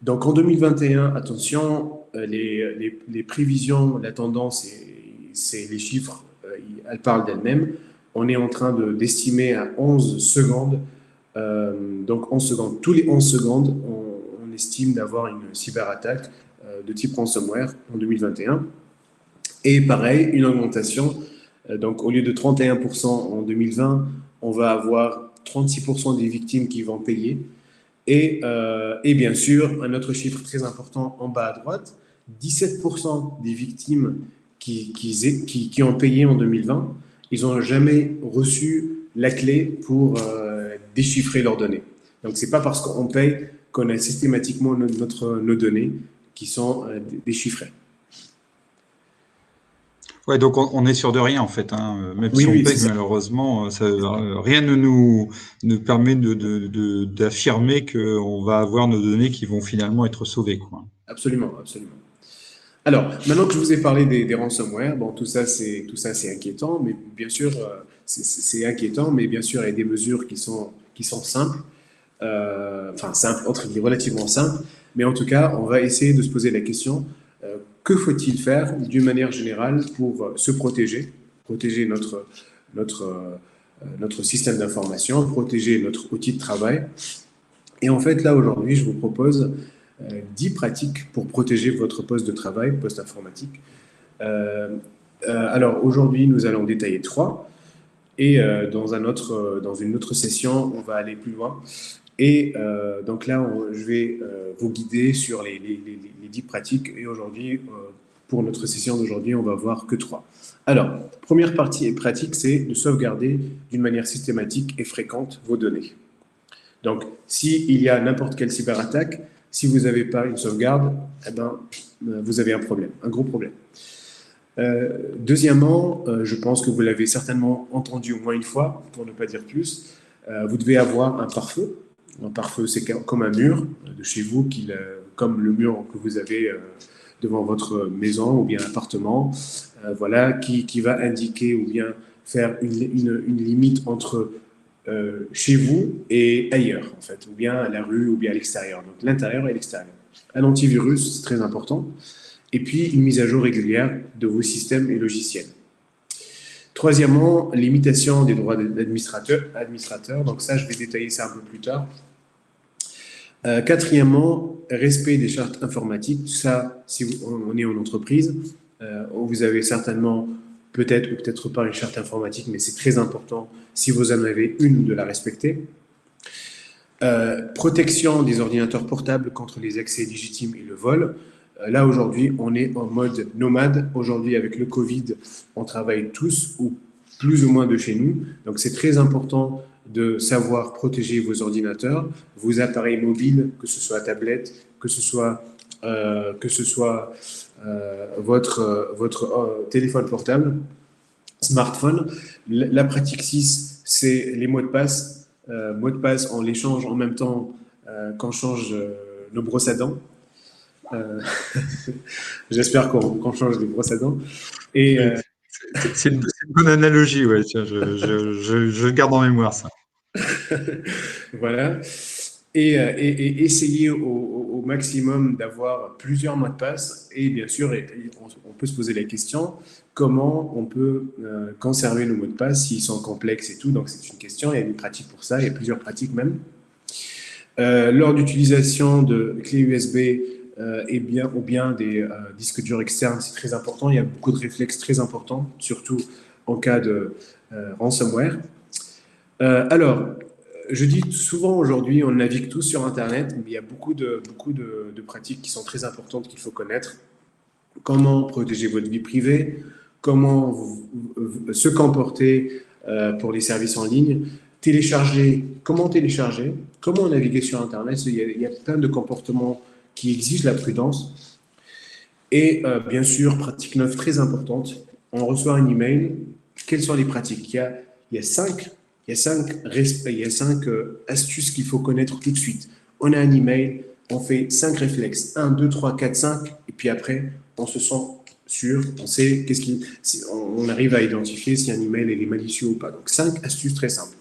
Donc en 2021, attention, les prévisions, la tendance, c'est les chiffres, elles parlent d'elles-mêmes. On est en train d'estimer à 11 secondes, donc 11 secondes, tous les 11 secondes, on estime d'avoir une cyberattaque de type ransomware en 2021. Et pareil, une augmentation, donc au lieu de 31% en 2020, on va avoir 36% des victimes qui vont payer. Et bien sûr, un autre chiffre très important en bas à droite, 17% des victimes qui ont payé en 2020, ils n'ont jamais reçu la clé pour déchiffrer leurs données. Donc, ce n'est pas parce qu'on paye qu'on a systématiquement nos données qui sont déchiffrées. Ouais, donc on est sûr de rien en fait, hein. Même Oui, si on oui, paye, c'est ça. malheureusement, rien ne nous permet d'affirmer qu'on va avoir nos données qui vont finalement être sauvées, quoi. Absolument, absolument. Alors, maintenant que je vous ai parlé des ransomware, bon, tout ça c'est inquiétant, mais bien sûr, c'est inquiétant, mais bien sûr, il y a des mesures qui sont simples, enfin simples, entre guillemets, relativement simples, mais en tout cas, on va essayer de se poser la question, que faut-il faire d'une manière générale pour se protéger notre système d'information, protéger notre outil de travail. Et en fait, là, aujourd'hui, je vous propose 10 pratiques pour protéger votre poste de travail, poste informatique. Alors, aujourd'hui, nous allons détailler 3. Et dans une autre session, on va aller plus loin. Et donc là, je vais vous guider sur les 10 pratiques. Et aujourd'hui, pour notre session d'aujourd'hui, on va voir que 3. Alors, première partie et pratique, c'est de sauvegarder d'une manière systématique et fréquente vos données. Donc, s'il y a n'importe quelle cyberattaque, si vous n'avez pas une sauvegarde, eh ben, vous avez un problème, un gros problème. Deuxièmement, je pense que vous l'avez certainement entendu au moins une fois, pour ne pas dire plus, vous devez avoir un pare-feu. Un pare-feu, c'est comme un mur de chez vous, comme le mur que vous avez devant votre maison ou bien appartement, voilà, qui va indiquer ou bien faire une limite entre chez vous et ailleurs, en fait, ou bien à la rue ou bien à l'extérieur. Donc l'intérieur et l'extérieur. Un antivirus, c'est très important. Et puis une mise à jour régulière de vos systèmes et logiciels. Troisièmement, limitation des droits d'administrateur. Donc ça, je vais détailler ça un peu plus tard. Quatrièmement, respect des chartes informatiques. Ça, si on est en entreprise, vous avez certainement peut-être ou peut-être pas une charte informatique, mais c'est très important, si vous en avez une, de la respecter. Protection des ordinateurs portables contre les accès légitimes et le vol. Là, aujourd'hui, on est en mode nomade. Aujourd'hui, avec le Covid, on travaille tous ou plus ou moins de chez nous. Donc, c'est très important de savoir protéger vos ordinateurs, vos appareils mobiles, que ce soit tablette, que ce soit votre téléphone portable, smartphone. La pratique 6, c'est les mots de passe. Mots de passe, on les change en même temps qu'on change nos brosses à dents. J'espère qu'on change les brosses à dents. Et c'est une bonne analogie, ouais. Tiens, je garde en mémoire ça. Voilà. Et essayer au maximum d'avoir plusieurs mots de passe. Et bien sûr, on peut se poser la question, comment on peut conserver nos mots de passe s'ils sont complexes et tout. Donc, c'est une question. Il y a des pratiques pour ça. Il y a plusieurs pratiques même. Lors d'utilisation de clés USB ou bien des disques durs externes, c'est très important. Il y a beaucoup de réflexes très importants, surtout en cas de ransomware. Alors, je dis souvent aujourd'hui, on navigue tous sur Internet, mais il y a beaucoup de pratiques qui sont très importantes qu'il faut connaître. Comment protéger votre vie privée, comment se comporter pour les services en ligne, comment télécharger, comment naviguer sur Internet. Il y a plein de comportements qui exigent la prudence. Et bien sûr, pratique 9 très importante, on reçoit un email. Quelles sont les pratiques? Il y a 5 astuces qu'il faut connaître tout de suite. On a un email, on fait 5 réflexes, 1, 2, 3, 4, 5, et puis après, on se sent sûr, on sait on arrive à identifier si un email est malicieux ou pas. Donc 5 astuces très simples.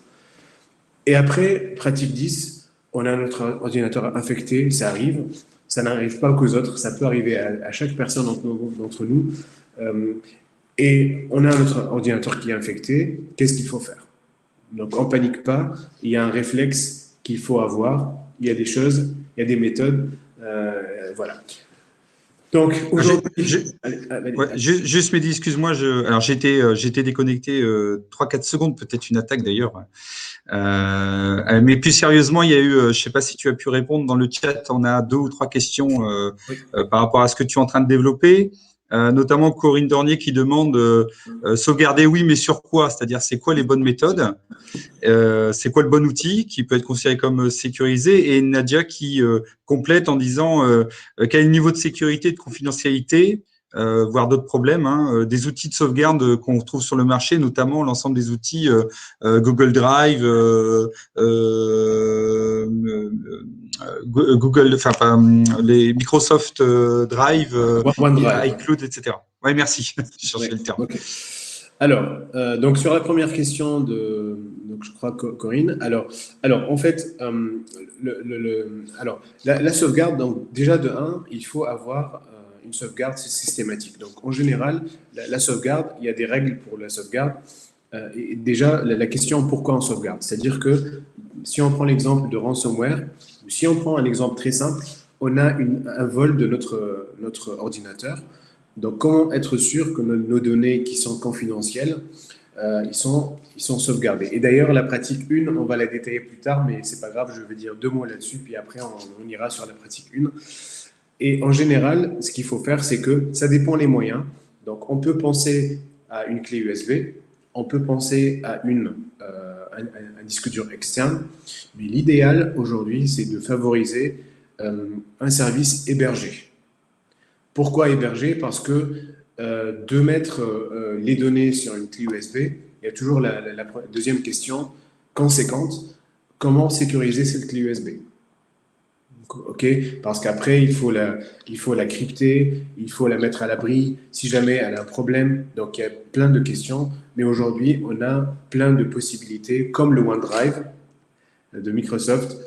Et après, pratique 10, on a notre ordinateur infecté, ça arrive, ça n'arrive pas qu'aux autres, ça peut arriver à chaque personne d'entre nous. Et on a notre ordinateur qui est infecté, qu'est-ce qu'il faut faire? Donc, on ne panique pas, il y a un réflexe qu'il faut avoir, il y a des choses, il y a des méthodes, voilà. Donc, aujourd'hui… Juste, Mehdi, excuse-moi, alors j'étais déconnecté 3-4 secondes, peut-être une attaque d'ailleurs. Mais plus sérieusement, il y a eu, je ne sais pas si tu as pu répondre dans le chat, on a 2 ou 3 questions par rapport à ce que tu es en train de développer. notamment Corinne Dornier qui demande sauvegarder, oui, mais sur quoi? C'est-à-dire, c'est quoi les bonnes méthodes? C'est quoi le bon outil qui peut être considéré comme sécurisé? Et Nadia qui complète en disant quel est le niveau de sécurité et de confidentialité, voire d'autres problèmes, hein, des outils de sauvegarde qu'on retrouve sur le marché, notamment l'ensemble des outils Google Drive, Google, enfin pas, les Microsoft Drive, OneDrive. iCloud, etc. Ouais, merci. Je cherchais le terme. Okay. Alors, donc sur la première question donc je crois Corinne. Alors en fait, alors la sauvegarde. Donc déjà de un, il faut avoir une sauvegarde systématique. Donc en général, la sauvegarde, il y a des règles pour la sauvegarde. Et déjà la question pourquoi on sauvegarde, c'est-à-dire que si on prend l'exemple de ransomware, si on prend un exemple très simple, on a un vol de notre ordinateur. Donc, comment être sûr que nos données qui sont confidentielles, ils sont sauvegardées? Et d'ailleurs, la pratique 1, on va la détailler plus tard, mais c'est pas grave, je vais dire 2 mots là-dessus, puis après, on ira sur la pratique 1. Et en général, ce qu'il faut faire, c'est que ça dépend les moyens. Donc, on peut penser à une clé USB, on peut penser à un disque dur externe, mais l'idéal aujourd'hui, c'est de favoriser un service hébergé. Pourquoi héberger? Parce que de mettre les données sur une clé USB, il y a toujours la deuxième question conséquente, comment sécuriser cette clé USB? Ok, parce qu'après, il faut la crypter, il faut la mettre à l'abri si jamais elle a un problème. Donc, il y a plein de questions. Mais aujourd'hui, on a plein de possibilités, comme le OneDrive de Microsoft,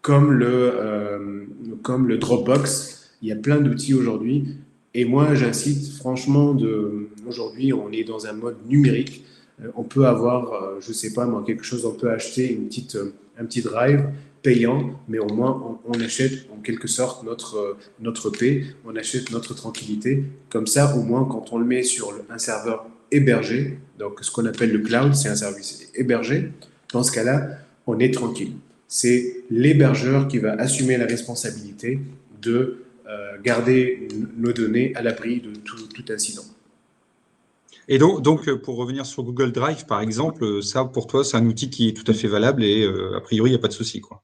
comme le Dropbox. Il y a plein d'outils aujourd'hui. Et moi, j'incite franchement, aujourd'hui, on est dans un mode numérique. On peut avoir, je ne sais pas moi, quelque chose, on peut acheter un petit drive payant, mais au moins on achète en quelque sorte notre paix, on achète notre tranquillité. Comme ça, au moins, quand on le met sur un serveur hébergé, donc ce qu'on appelle le cloud, c'est un service hébergé, dans ce cas-là, on est tranquille. C'est l'hébergeur qui va assumer la responsabilité de garder nos données à l'abri de tout incident. Et donc, pour revenir sur Google Drive, par exemple, ça, pour toi, c'est un outil qui est tout à fait valable et a priori, il n'y a pas de souci, quoi.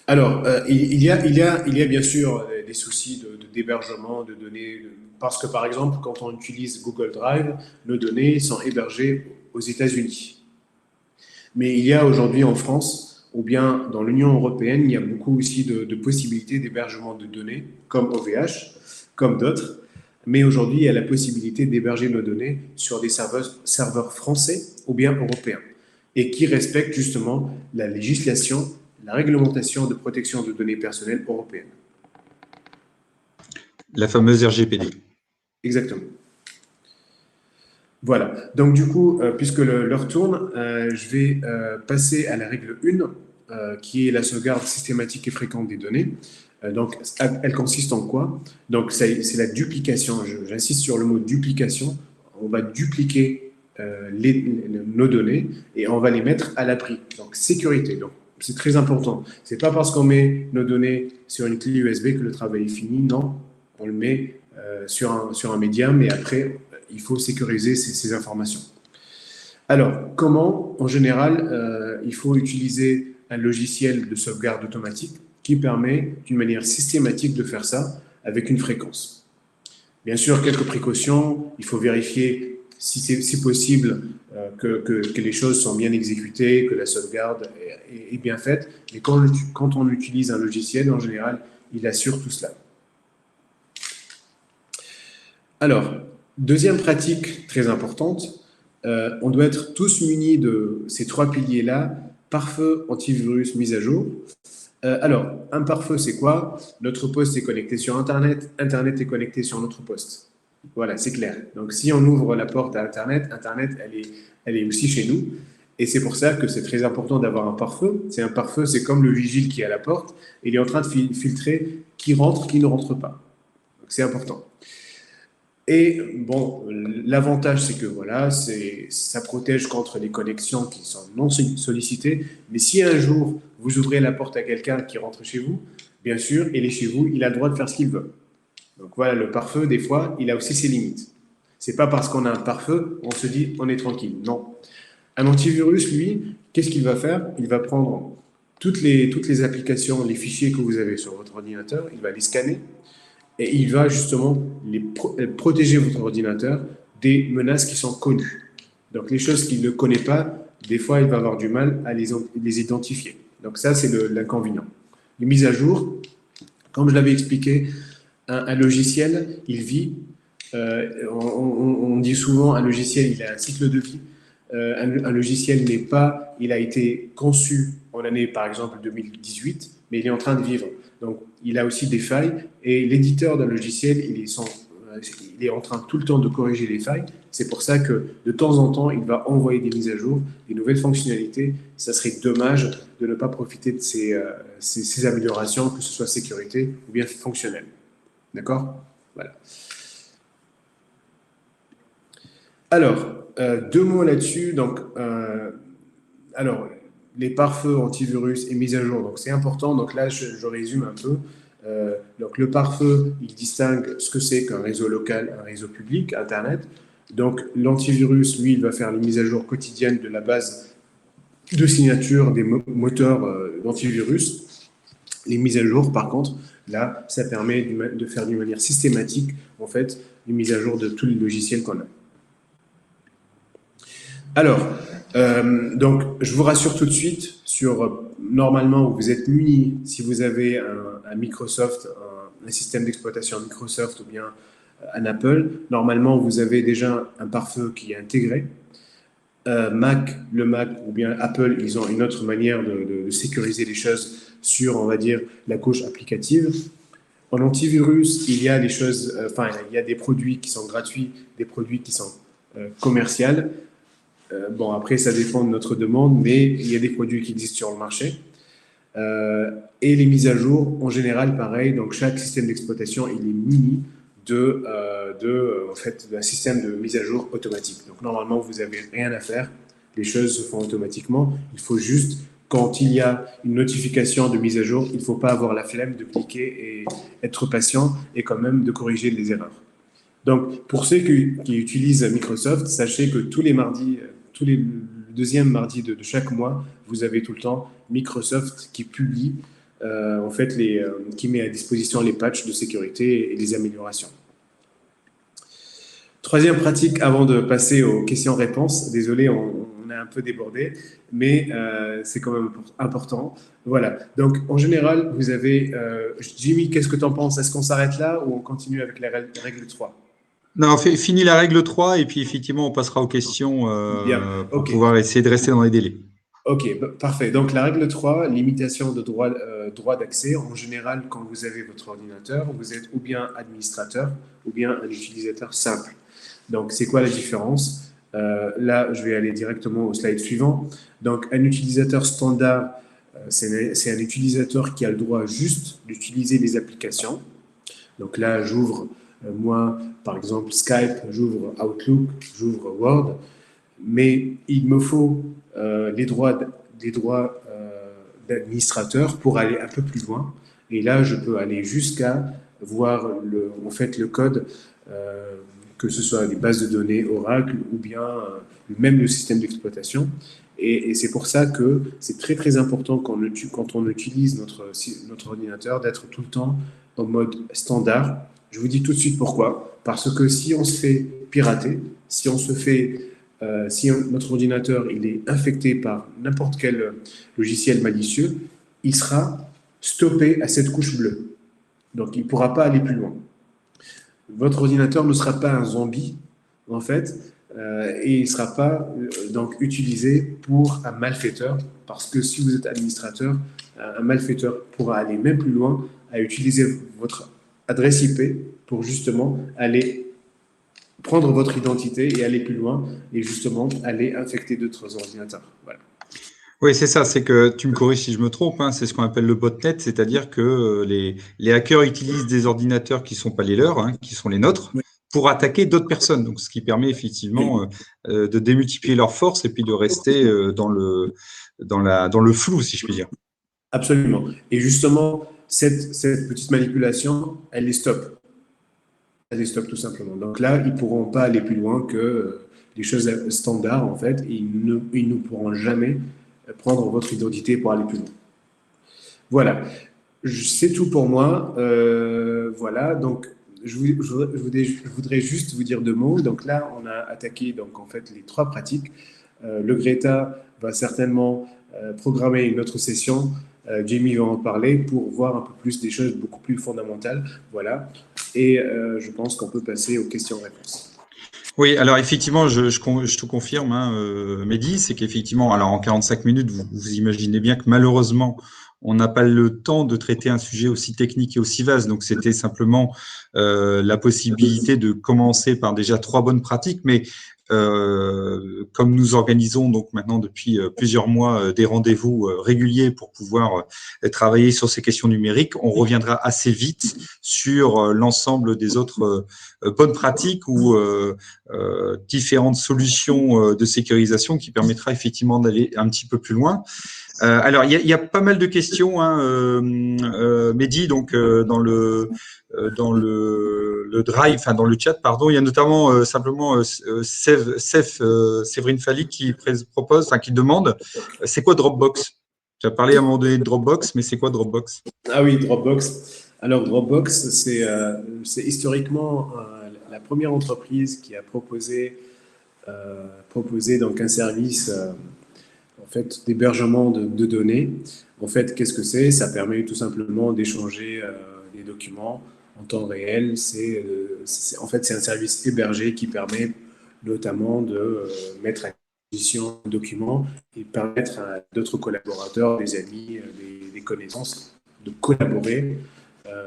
Alors, il y a bien sûr des soucis d'hébergement de données, parce que par exemple, quand on utilise Google Drive, nos données sont hébergées aux États-Unis. Mais il y a aujourd'hui en France, ou bien dans l'Union européenne, il y a beaucoup aussi de possibilités d'hébergement de données, comme OVH, comme d'autres. Mais aujourd'hui, il y a la possibilité d'héberger nos données sur des serveurs français ou bien européens, et qui respectent justement la législation, la réglementation de protection de données personnelles européenne. La fameuse RGPD. Exactement. Voilà. Donc, du coup, puisque l'heure tourne, je vais passer à la règle 1, qui est la sauvegarde systématique et fréquente des données. Donc, elle consiste en quoi? Donc, c'est la duplication. J'insiste sur le mot duplication. On va dupliquer nos données et on va les mettre à l'abri. Donc, sécurité. Donc, c'est très important. C'est pas parce qu'on met nos données sur une clé USB que le travail est fini. Non, on le met sur un média, mais après, il faut sécuriser ces informations. Alors, comment? En général, il faut utiliser un logiciel de sauvegarde automatique qui permet d'une manière systématique de faire ça avec une fréquence. Bien sûr, quelques précautions. Il faut vérifier si c'est possible que les choses sont bien exécutées, que la sauvegarde est bien faite. Mais quand on utilise un logiciel, en général, il assure tout cela. Alors, deuxième pratique très importante, on doit être tous munis de ces 3 piliers-là: pare-feu, antivirus, mise à jour. Alors, un pare-feu, c'est quoi? Notre poste est connecté sur Internet, Internet est connecté sur notre poste. Voilà, c'est clair. Donc, si on ouvre la porte à Internet, Internet, elle est aussi chez nous. Et c'est pour ça que c'est très important d'avoir un pare-feu. C'est un pare-feu, c'est comme le vigile qui est à la porte. Il est en train de filtrer qui rentre, qui ne rentre pas. Donc, c'est important. Et bon, l'avantage, c'est que voilà, ça protège contre les connexions qui sont non sollicitées. Mais si un jour, vous ouvrez la porte à quelqu'un qui rentre chez vous, bien sûr, il est chez vous, il a le droit de faire ce qu'il veut. Donc voilà, le pare-feu, des fois, il a aussi ses limites. C'est pas parce qu'on a un pare-feu, on se dit on est tranquille. Non. Un antivirus, lui, qu'est-ce qu'il va faire? Il va prendre toutes les applications, les fichiers que vous avez sur votre ordinateur, il va les scanner et il va justement protéger votre ordinateur des menaces qui sont connues. Donc les choses qu'il ne connaît pas, des fois, il va avoir du mal à les identifier. Donc ça, c'est l'inconvénient. Les mises à jour, comme je l'avais expliqué, un logiciel, il vit. On dit souvent un logiciel, il a un cycle de vie. Un logiciel n'est pas, il a été conçu en année, par exemple, 2018, mais il est en train de vivre. Donc, il a aussi des failles et l'éditeur d'un logiciel, il est en train tout le temps de corriger les failles. C'est pour ça que de temps en temps, il va envoyer des mises à jour, des nouvelles fonctionnalités. Ça serait dommage de ne pas profiter de ces améliorations, que ce soit sécurité ou bien fonctionnel. D'accord? Voilà. Alors, deux mots là-dessus. Donc, alors, les pare-feux antivirus et mise à jour, donc c'est important. Donc là, je résume un peu. Donc, le pare-feu, il distingue ce que c'est qu'un réseau local, un réseau public, Internet. Donc, l'antivirus, lui, il va faire les mises à jour quotidiennes de la base de signature des moteurs d'antivirus. Les mises à jour, par contre, là, ça permet de faire d'une manière systématique, en fait, les mises à jour de tous les logiciels qu'on a. Alors, donc, je vous rassure tout de suite sur, normalement, vous êtes muni, si vous avez un Microsoft, un système d'exploitation Microsoft ou bien un Apple, normalement, vous avez déjà un pare-feu qui est intégré. Le Mac ou bien Apple, ils ont une autre manière de sécuriser les choses sur, on va dire, la couche applicative. En antivirus, il y a des choses, il y a des produits qui sont gratuits, des produits qui sont commerciaux. Bon, après, ça dépend de notre demande, mais il y a des produits qui existent sur le marché. Et les mises à jour, en général, pareil. Donc, chaque système d'exploitation, il est muni en fait, d'un système de mise à jour automatique. Donc, normalement, vous n'avez rien à faire. Les choses se font automatiquement. Il faut juste, quand il y a une notification de mise à jour, il ne faut pas avoir la flemme de cliquer et être patient et quand même de corriger les erreurs. Donc, pour ceux qui utilisent Microsoft, sachez que tous les mardis, tous les deuxièmes mardis de chaque mois, vous avez tout le temps Microsoft qui publie, en fait, qui met à disposition les patchs de sécurité et les améliorations. Troisième pratique, avant de passer aux questions-réponses, désolé, on a un peu débordé, mais c'est quand même important. Voilà, donc en général, vous avez… Jimmy, qu'est-ce que tu en penses? Est-ce qu'on s'arrête là ou on continue avec la règle 3? Non, fini la règle 3 et puis effectivement, on passera aux questions Bien, pour ok. pouvoir essayer de rester dans les délais. Ok, parfait. Donc la règle 3, limitation de droit d'accès. En général, quand vous avez votre ordinateur, vous êtes ou bien administrateur ou bien un utilisateur simple. Donc c'est quoi la différence? Là, je vais aller directement au slide suivant. Donc un utilisateur standard, c'est un utilisateur qui a le droit juste d'utiliser les applications. Donc là, j'ouvre, moi, par exemple, Skype, j'ouvre Outlook, j'ouvre Word, mais il me faut les droits d'administrateur pour aller un peu plus loin. Et là, je peux aller jusqu'à voir en fait, le code, que ce soit des bases de données Oracle ou bien même le système d'exploitation. Et c'est pour ça que c'est très très important quand on utilise notre ordinateur d'être tout le temps en mode standard. Je vous dis tout de suite pourquoi. Parce que si on se fait pirater, si notre ordinateur il est infecté par n'importe quel logiciel malicieux, il sera stoppé à cette couche bleue. Donc, il ne pourra pas aller plus loin. Votre ordinateur ne sera pas un zombie, en fait, et il ne sera pas donc utilisé pour un malfaiteur, parce que si vous êtes administrateur, un malfaiteur pourra aller même plus loin à utiliser votre adresse IP pour justement aller prendre votre identité et aller plus loin et justement aller infecter d'autres ordinateurs. Voilà. Oui, c'est ça, c'est que tu me corriges si je me trompe, hein, c'est ce qu'on appelle le botnet, c'est-à-dire que les hackers utilisent des ordinateurs qui ne sont pas les leurs, hein, qui sont les nôtres, Oui. pour attaquer d'autres personnes. Donc, ce qui permet effectivement de démultiplier leurs forces et puis de rester dans le flou, si je puis dire. Absolument. Et justement, cette petite manipulation, elle les stoppe. des stocks tout simplement. Donc là, ils ne pourront pas aller plus loin que les choses standards en fait, et ils ne pourront jamais prendre votre identité pour aller plus loin. Voilà, c'est tout pour moi. Voilà, donc je voudrais juste vous dire 2 mots. Donc là, on a attaqué donc en fait les 3 pratiques. Le Greta va certainement programmer une autre session. Jamie va en parler pour voir un peu plus des choses beaucoup plus fondamentales. Voilà. Et je pense qu'on peut passer aux questions-réponses. Oui, alors effectivement, je te confirme, hein, Mehdi, c'est qu'effectivement, alors en 45 minutes, vous imaginez bien que malheureusement, on n'a pas le temps de traiter un sujet aussi technique et aussi vaste. Donc, c'était simplement la possibilité de commencer par déjà 3 bonnes pratiques, mais comme nous organisons donc maintenant depuis plusieurs mois des rendez-vous réguliers pour pouvoir travailler sur ces questions numériques, on reviendra assez vite sur l'ensemble des autres bonnes pratiques ou différentes solutions de sécurisation qui permettra effectivement d'aller un petit peu plus loin. Alors, il y a pas mal de questions, hein, Mehdi, donc dans le drive, enfin dans le chat, pardon. Il y a notamment simplement Séverine Falik qui propose, enfin qui demande, c'est quoi Dropbox? Tu as parlé à un moment donné de Dropbox, mais c'est quoi Dropbox? Ah oui, Dropbox. Alors Dropbox, c'est historiquement la première entreprise qui a proposé donc un service en fait d'hébergement de données. En fait, qu'est-ce que c'est? Ça permet tout simplement d'échanger des documents en temps réel. En fait, c'est un service hébergé qui permet notamment de mettre à disposition un document et permettre à d'autres collaborateurs, des amis, des connaissances de collaborer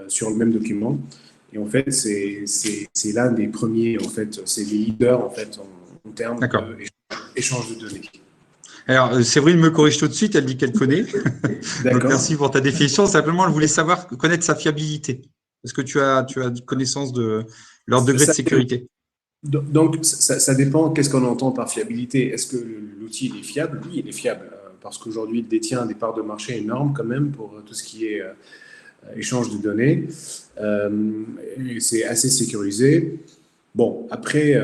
sur le même document. Et en fait, c'est l'un des premiers, en fait, c'est les leaders en fait en termes d'échange de données. Alors, Séverine me corrige tout de suite, elle dit qu'elle connaît. Donc, merci pour ta définition. Simplement, elle voulait connaître sa fiabilité. Est-ce que tu as connaissance de leur degré de sécurité? Donc, ça dépend. Qu'est-ce qu'on entend par fiabilité? Est-ce que l'outil est fiable? Oui, il est fiable, parce qu'aujourd'hui, il détient des parts de marché énormes quand même pour tout ce qui est échange de données. C'est assez sécurisé. Bon, après,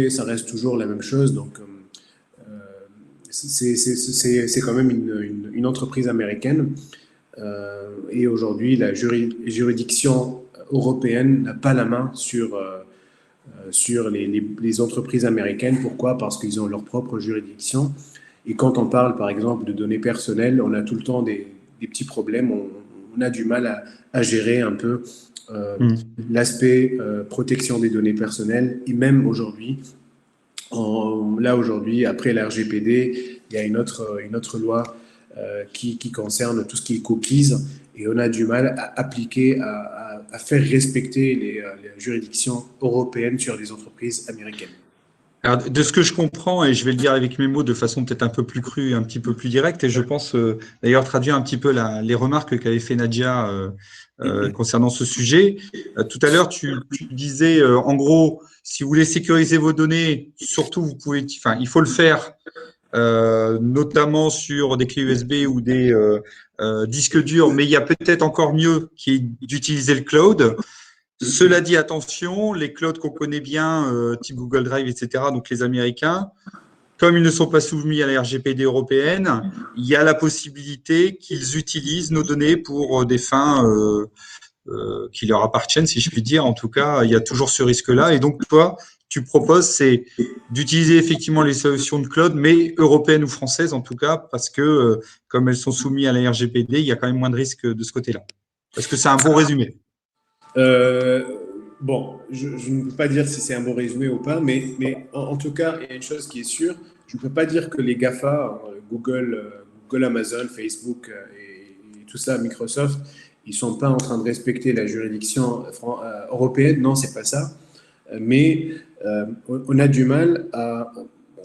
ça reste toujours la même chose. Donc, c'est quand même une entreprise américaine. Et aujourd'hui, la juridiction européenne n'a pas la main sur les entreprises américaines. Pourquoi? Parce qu'ils ont leur propre juridiction. Et quand on parle, par exemple, de données personnelles, on a tout le temps des petits problèmes. On a du mal à gérer un peu l'aspect protection des données personnelles. Et même aujourd'hui, après la RGPD, il y a une autre loi qui concerne tout ce qui est cookies, et on a du mal à appliquer, à faire respecter les juridictions européennes sur les entreprises américaines. Alors, de ce que je comprends, et je vais le dire avec mes mots de façon peut-être un peu plus crue, un petit peu plus directe, et je pense d'ailleurs traduire un petit peu les remarques qu'avait fait Nadia concernant ce sujet. Tout à l'heure, tu disais, en gros, si vous voulez sécuriser vos données, surtout, il faut le faire, notamment sur des clés USB ou des disques durs, mais il y a peut-être encore mieux qui est d'utiliser le cloud. Cela dit, attention, les clouds qu'on connaît bien, type Google Drive, etc., donc les Américains, comme ils ne sont pas soumis à la RGPD européenne, il y a la possibilité qu'ils utilisent nos données pour des fins qui leur appartiennent, si je puis dire. En tout cas, il y a toujours ce risque-là. Et donc, toi, tu proposes, c'est d'utiliser effectivement les solutions de cloud, mais européennes ou françaises en tout cas, parce que comme elles sont soumises à la RGPD, il y a quand même moins de risques de ce côté-là. Est-ce que c'est un bon résumé? Bon, je ne peux pas dire si c'est un bon résumé ou pas, mais en tout cas, il y a une chose qui est sûre, je ne peux pas dire que les GAFA, Google, Amazon, Facebook et tout ça, Microsoft, ils ne sont pas en train de respecter la juridiction européenne. Non, c'est pas ça. Mais on a du mal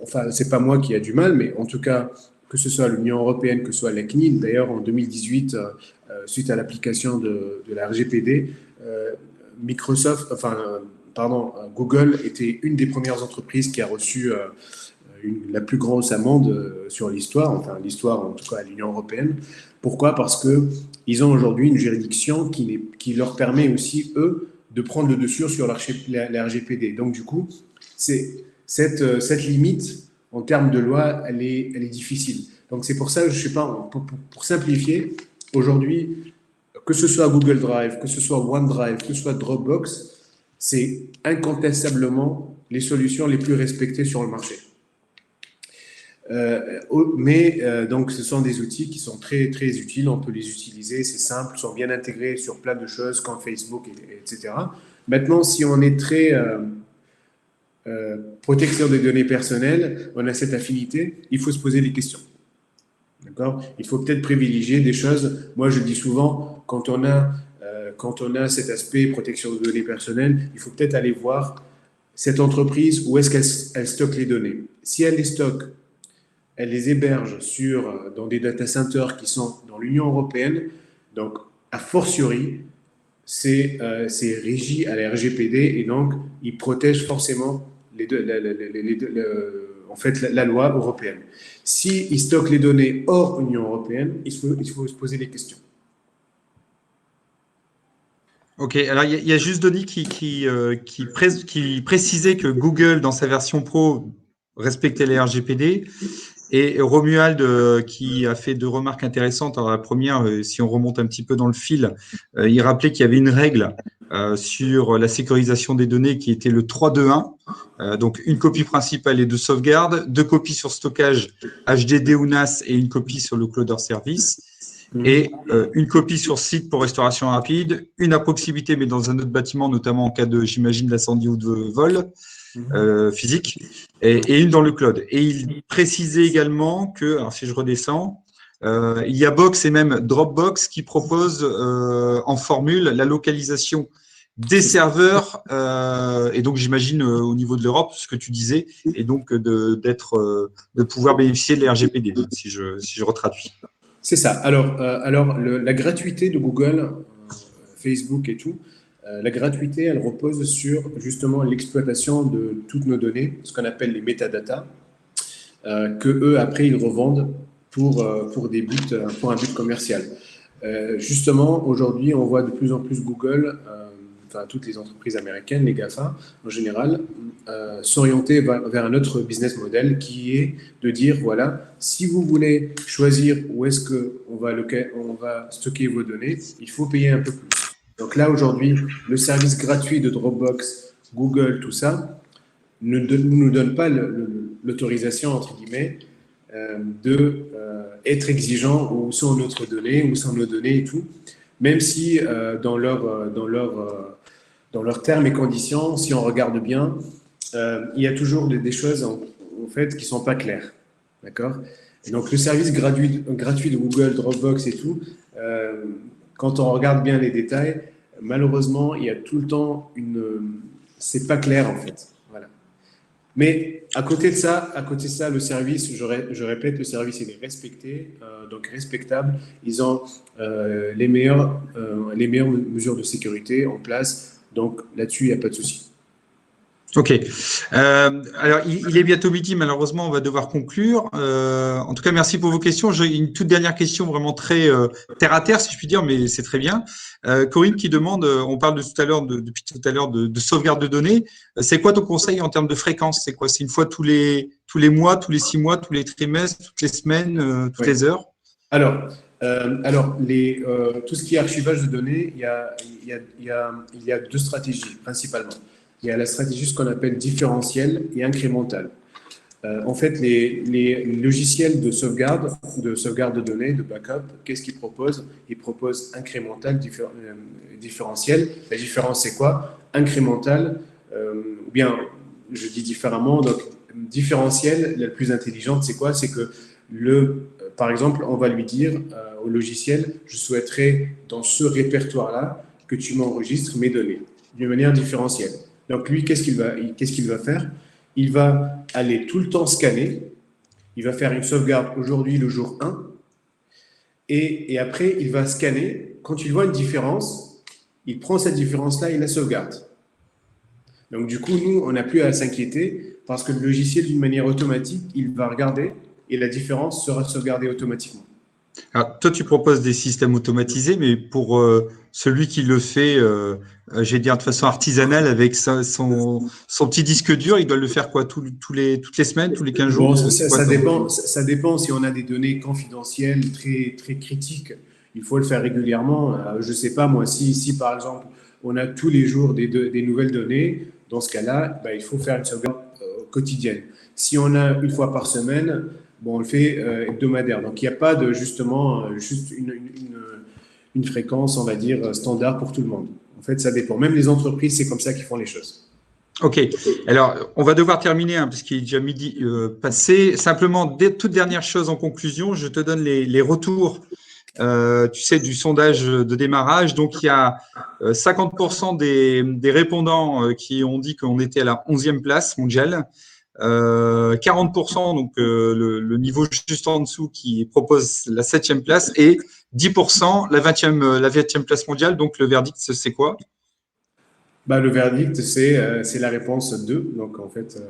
enfin, c'est pas moi qui a du mal, mais en tout cas, que ce soit l'Union européenne, que ce soit la CNIL, d'ailleurs en 2018, suite à l'application de la RGPD, Google était une des premières entreprises qui a reçu la plus grosse amende sur l'histoire, enfin l'histoire en tout cas à l'Union européenne. Pourquoi? Parce qu'ils ont aujourd'hui une juridiction qui leur permet aussi, eux, de prendre le dessus sur la RGPD. Donc, du coup, cette limite, en termes de loi, elle est difficile. Donc, c'est pour ça, je sais pas, pour simplifier, aujourd'hui, que ce soit Google Drive, que ce soit OneDrive, que ce soit Dropbox, c'est incontestablement les solutions les plus respectées sur le marché. Donc, ce sont des outils qui sont très, très utiles. On peut les utiliser, c'est simple, sont bien intégrés sur plein de choses comme Facebook, etc. Maintenant, si on est très protection des données personnelles, on a cette affinité, il faut se poser des questions. D'accord ? Il faut peut-être privilégier des choses. Moi, je dis souvent, quand on a cet aspect protection des données personnelles, il faut peut-être aller voir cette entreprise, où est-ce qu'elle stocke les données. Si elle les stocke, elle les héberge dans des data centers qui sont dans l'Union européenne, donc a fortiori, c'est régi à la RGPD et donc ils protègent forcément la loi européenne. S'ils stockent les données hors Union européenne, il faut se poser des questions. Ok, alors il y a juste Denis qui précisait que Google, dans sa version pro, respectait les RGPD. Et Romuald qui a fait 2 remarques intéressantes. Alors la première, si on remonte un petit peu dans le fil, il rappelait qu'il y avait une règle sur la sécurisation des données qui était le 3-2-1. Donc une copie principale et 2 sauvegardes, 2 copies sur stockage HDD ou NAS et une copie sur le cloud service. Et une copie sur site pour restauration rapide, une à proximité mais dans un autre bâtiment, notamment en cas de, j'imagine, d'incendie ou de vol physique, et une dans le cloud. Et il précisait également que, alors si je redescends, il y a Box et même Dropbox qui proposent en formule la localisation des serveurs, et donc j'imagine au niveau de l'Europe, ce que tu disais, et donc de pouvoir bénéficier de la RGPD, si je retraduis. C'est ça. Alors la gratuité de Google, Facebook et tout, la gratuité, elle repose sur justement l'exploitation de toutes nos données, ce qu'on appelle les métadatas, que eux après ils revendent pour un but commercial. Justement, aujourd'hui, on voit de plus en plus Google, toutes les entreprises américaines, les GAFA en général, s'orienter vers un autre business model qui est de dire, voilà, si vous voulez choisir où est-ce qu'on va stocker vos données, il faut payer un peu plus. Donc là, aujourd'hui, le service gratuit de Dropbox, Google, tout ça, ne nous donne pas l'autorisation, entre guillemets, d'être exigeant où sont notre données, où sont nos données et tout, même si dans leurs termes et conditions, si on regarde bien, il y a toujours des choses en fait qui ne sont pas claires. D'accord ? Et donc le service gratuit de Google, Dropbox et tout, quand on regarde bien les détails, malheureusement, il y a tout le temps c'est pas clair en fait. Voilà. Mais à côté de ça, le service, je répète, le service il est respecté, donc respectable. Ils ont les meilleures mesures de sécurité en place, donc là-dessus il n'y a pas de souci. Ok. Alors, il est bientôt midi, malheureusement, on va devoir conclure. En tout cas, merci pour vos questions. J'ai une toute dernière question vraiment très terre à terre, si je puis dire, mais c'est très bien. Corinne qui demande, on parle depuis tout à l'heure de sauvegarde de données. C'est quoi ton conseil en termes de fréquence ? C'est quoi ? C'est une fois tous les mois, tous les 6 mois, tous les trimestres, toutes les semaines, toutes les heures ? Alors, tout ce qui est archivage de données, il y a 2 stratégies principalement. Il y a la stratégie, ce qu'on appelle différentielle et incrémentale. En fait, les logiciels de sauvegarde de données, de backup, qu'est-ce qu'ils proposent ? Ils proposent incrémental, différentiel. La différence, c'est quoi ? Incrémental, ou bien, je dis différemment, donc différentiel, la plus intelligente, c'est quoi ? C'est que par exemple, on va lui dire au logiciel, je souhaiterais dans ce répertoire-là que tu m'enregistres mes données d'une manière différentielle. Donc lui, qu'est-ce qu'il va faire ? Il va aller tout le temps scanner, il va faire une sauvegarde aujourd'hui le jour 1, et après il va scanner. Quand il voit une différence, il prend cette différence-là et la sauvegarde. Donc du coup, nous, on n'a plus à s'inquiéter parce que le logiciel, d'une manière automatique, il va regarder et la différence sera sauvegardée automatiquement. Alors, toi, tu proposes des systèmes automatisés, mais pour celui qui le fait, j'ai dire de façon artisanale avec son petit disque dur, il doit le faire quoi, toutes les semaines, tous les 15 jours? Bon, C'est quoi ça dépend si on a des données confidentielles très, très critiques. Il faut le faire régulièrement. Je ne sais pas, moi, si par exemple, on a tous les jours des nouvelles données, dans ce cas-là, ben, il faut faire une sauvegarde quotidienne. Si on a une fois par semaine, bon, on le fait hebdomadaire. Donc, il n'y a pas de, justement, juste une fréquence, on va dire, standard pour tout le monde. En fait, ça dépend. Même les entreprises, c'est comme ça qu'ils font les choses. Ok. Alors, on va devoir terminer, hein, parce qu'il est déjà midi passé. Simplement, toute dernière chose en conclusion, je te donne les retours, tu sais, du sondage de démarrage. Donc, il y a 50% des répondants qui ont dit qu'on était à la 11e place mondiale. 40%, donc le niveau juste en dessous, qui propose la 7e place, et 10% la 20e place mondiale. Donc, le verdict, c'est quoi? Bah, le verdict, c'est la réponse 2. Donc, en fait,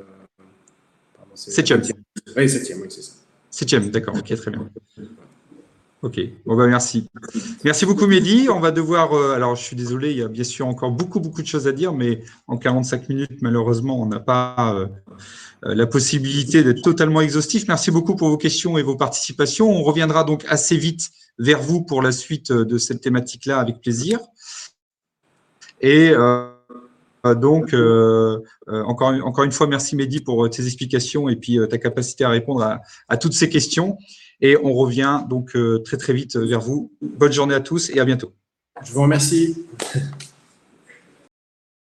pardon, c'est la 7e. 20e. Oui, 7e, oui, c'est ça. 7e, d'accord, ok, très bien. Ok, bon bah merci. Merci beaucoup Mehdi. On va devoir, alors je suis désolé, il y a bien sûr encore beaucoup de choses à dire, mais en 45 minutes, malheureusement, on n'a pas la possibilité d'être totalement exhaustif. Merci beaucoup pour vos questions et vos participations. On reviendra donc assez vite vers vous pour la suite de cette thématique-là, avec plaisir. Et donc, encore une fois, merci Mehdi pour tes explications et puis ta capacité à répondre à toutes ces questions. Et on revient donc très vite vers vous. Bonne journée à tous et à bientôt. Je vous remercie.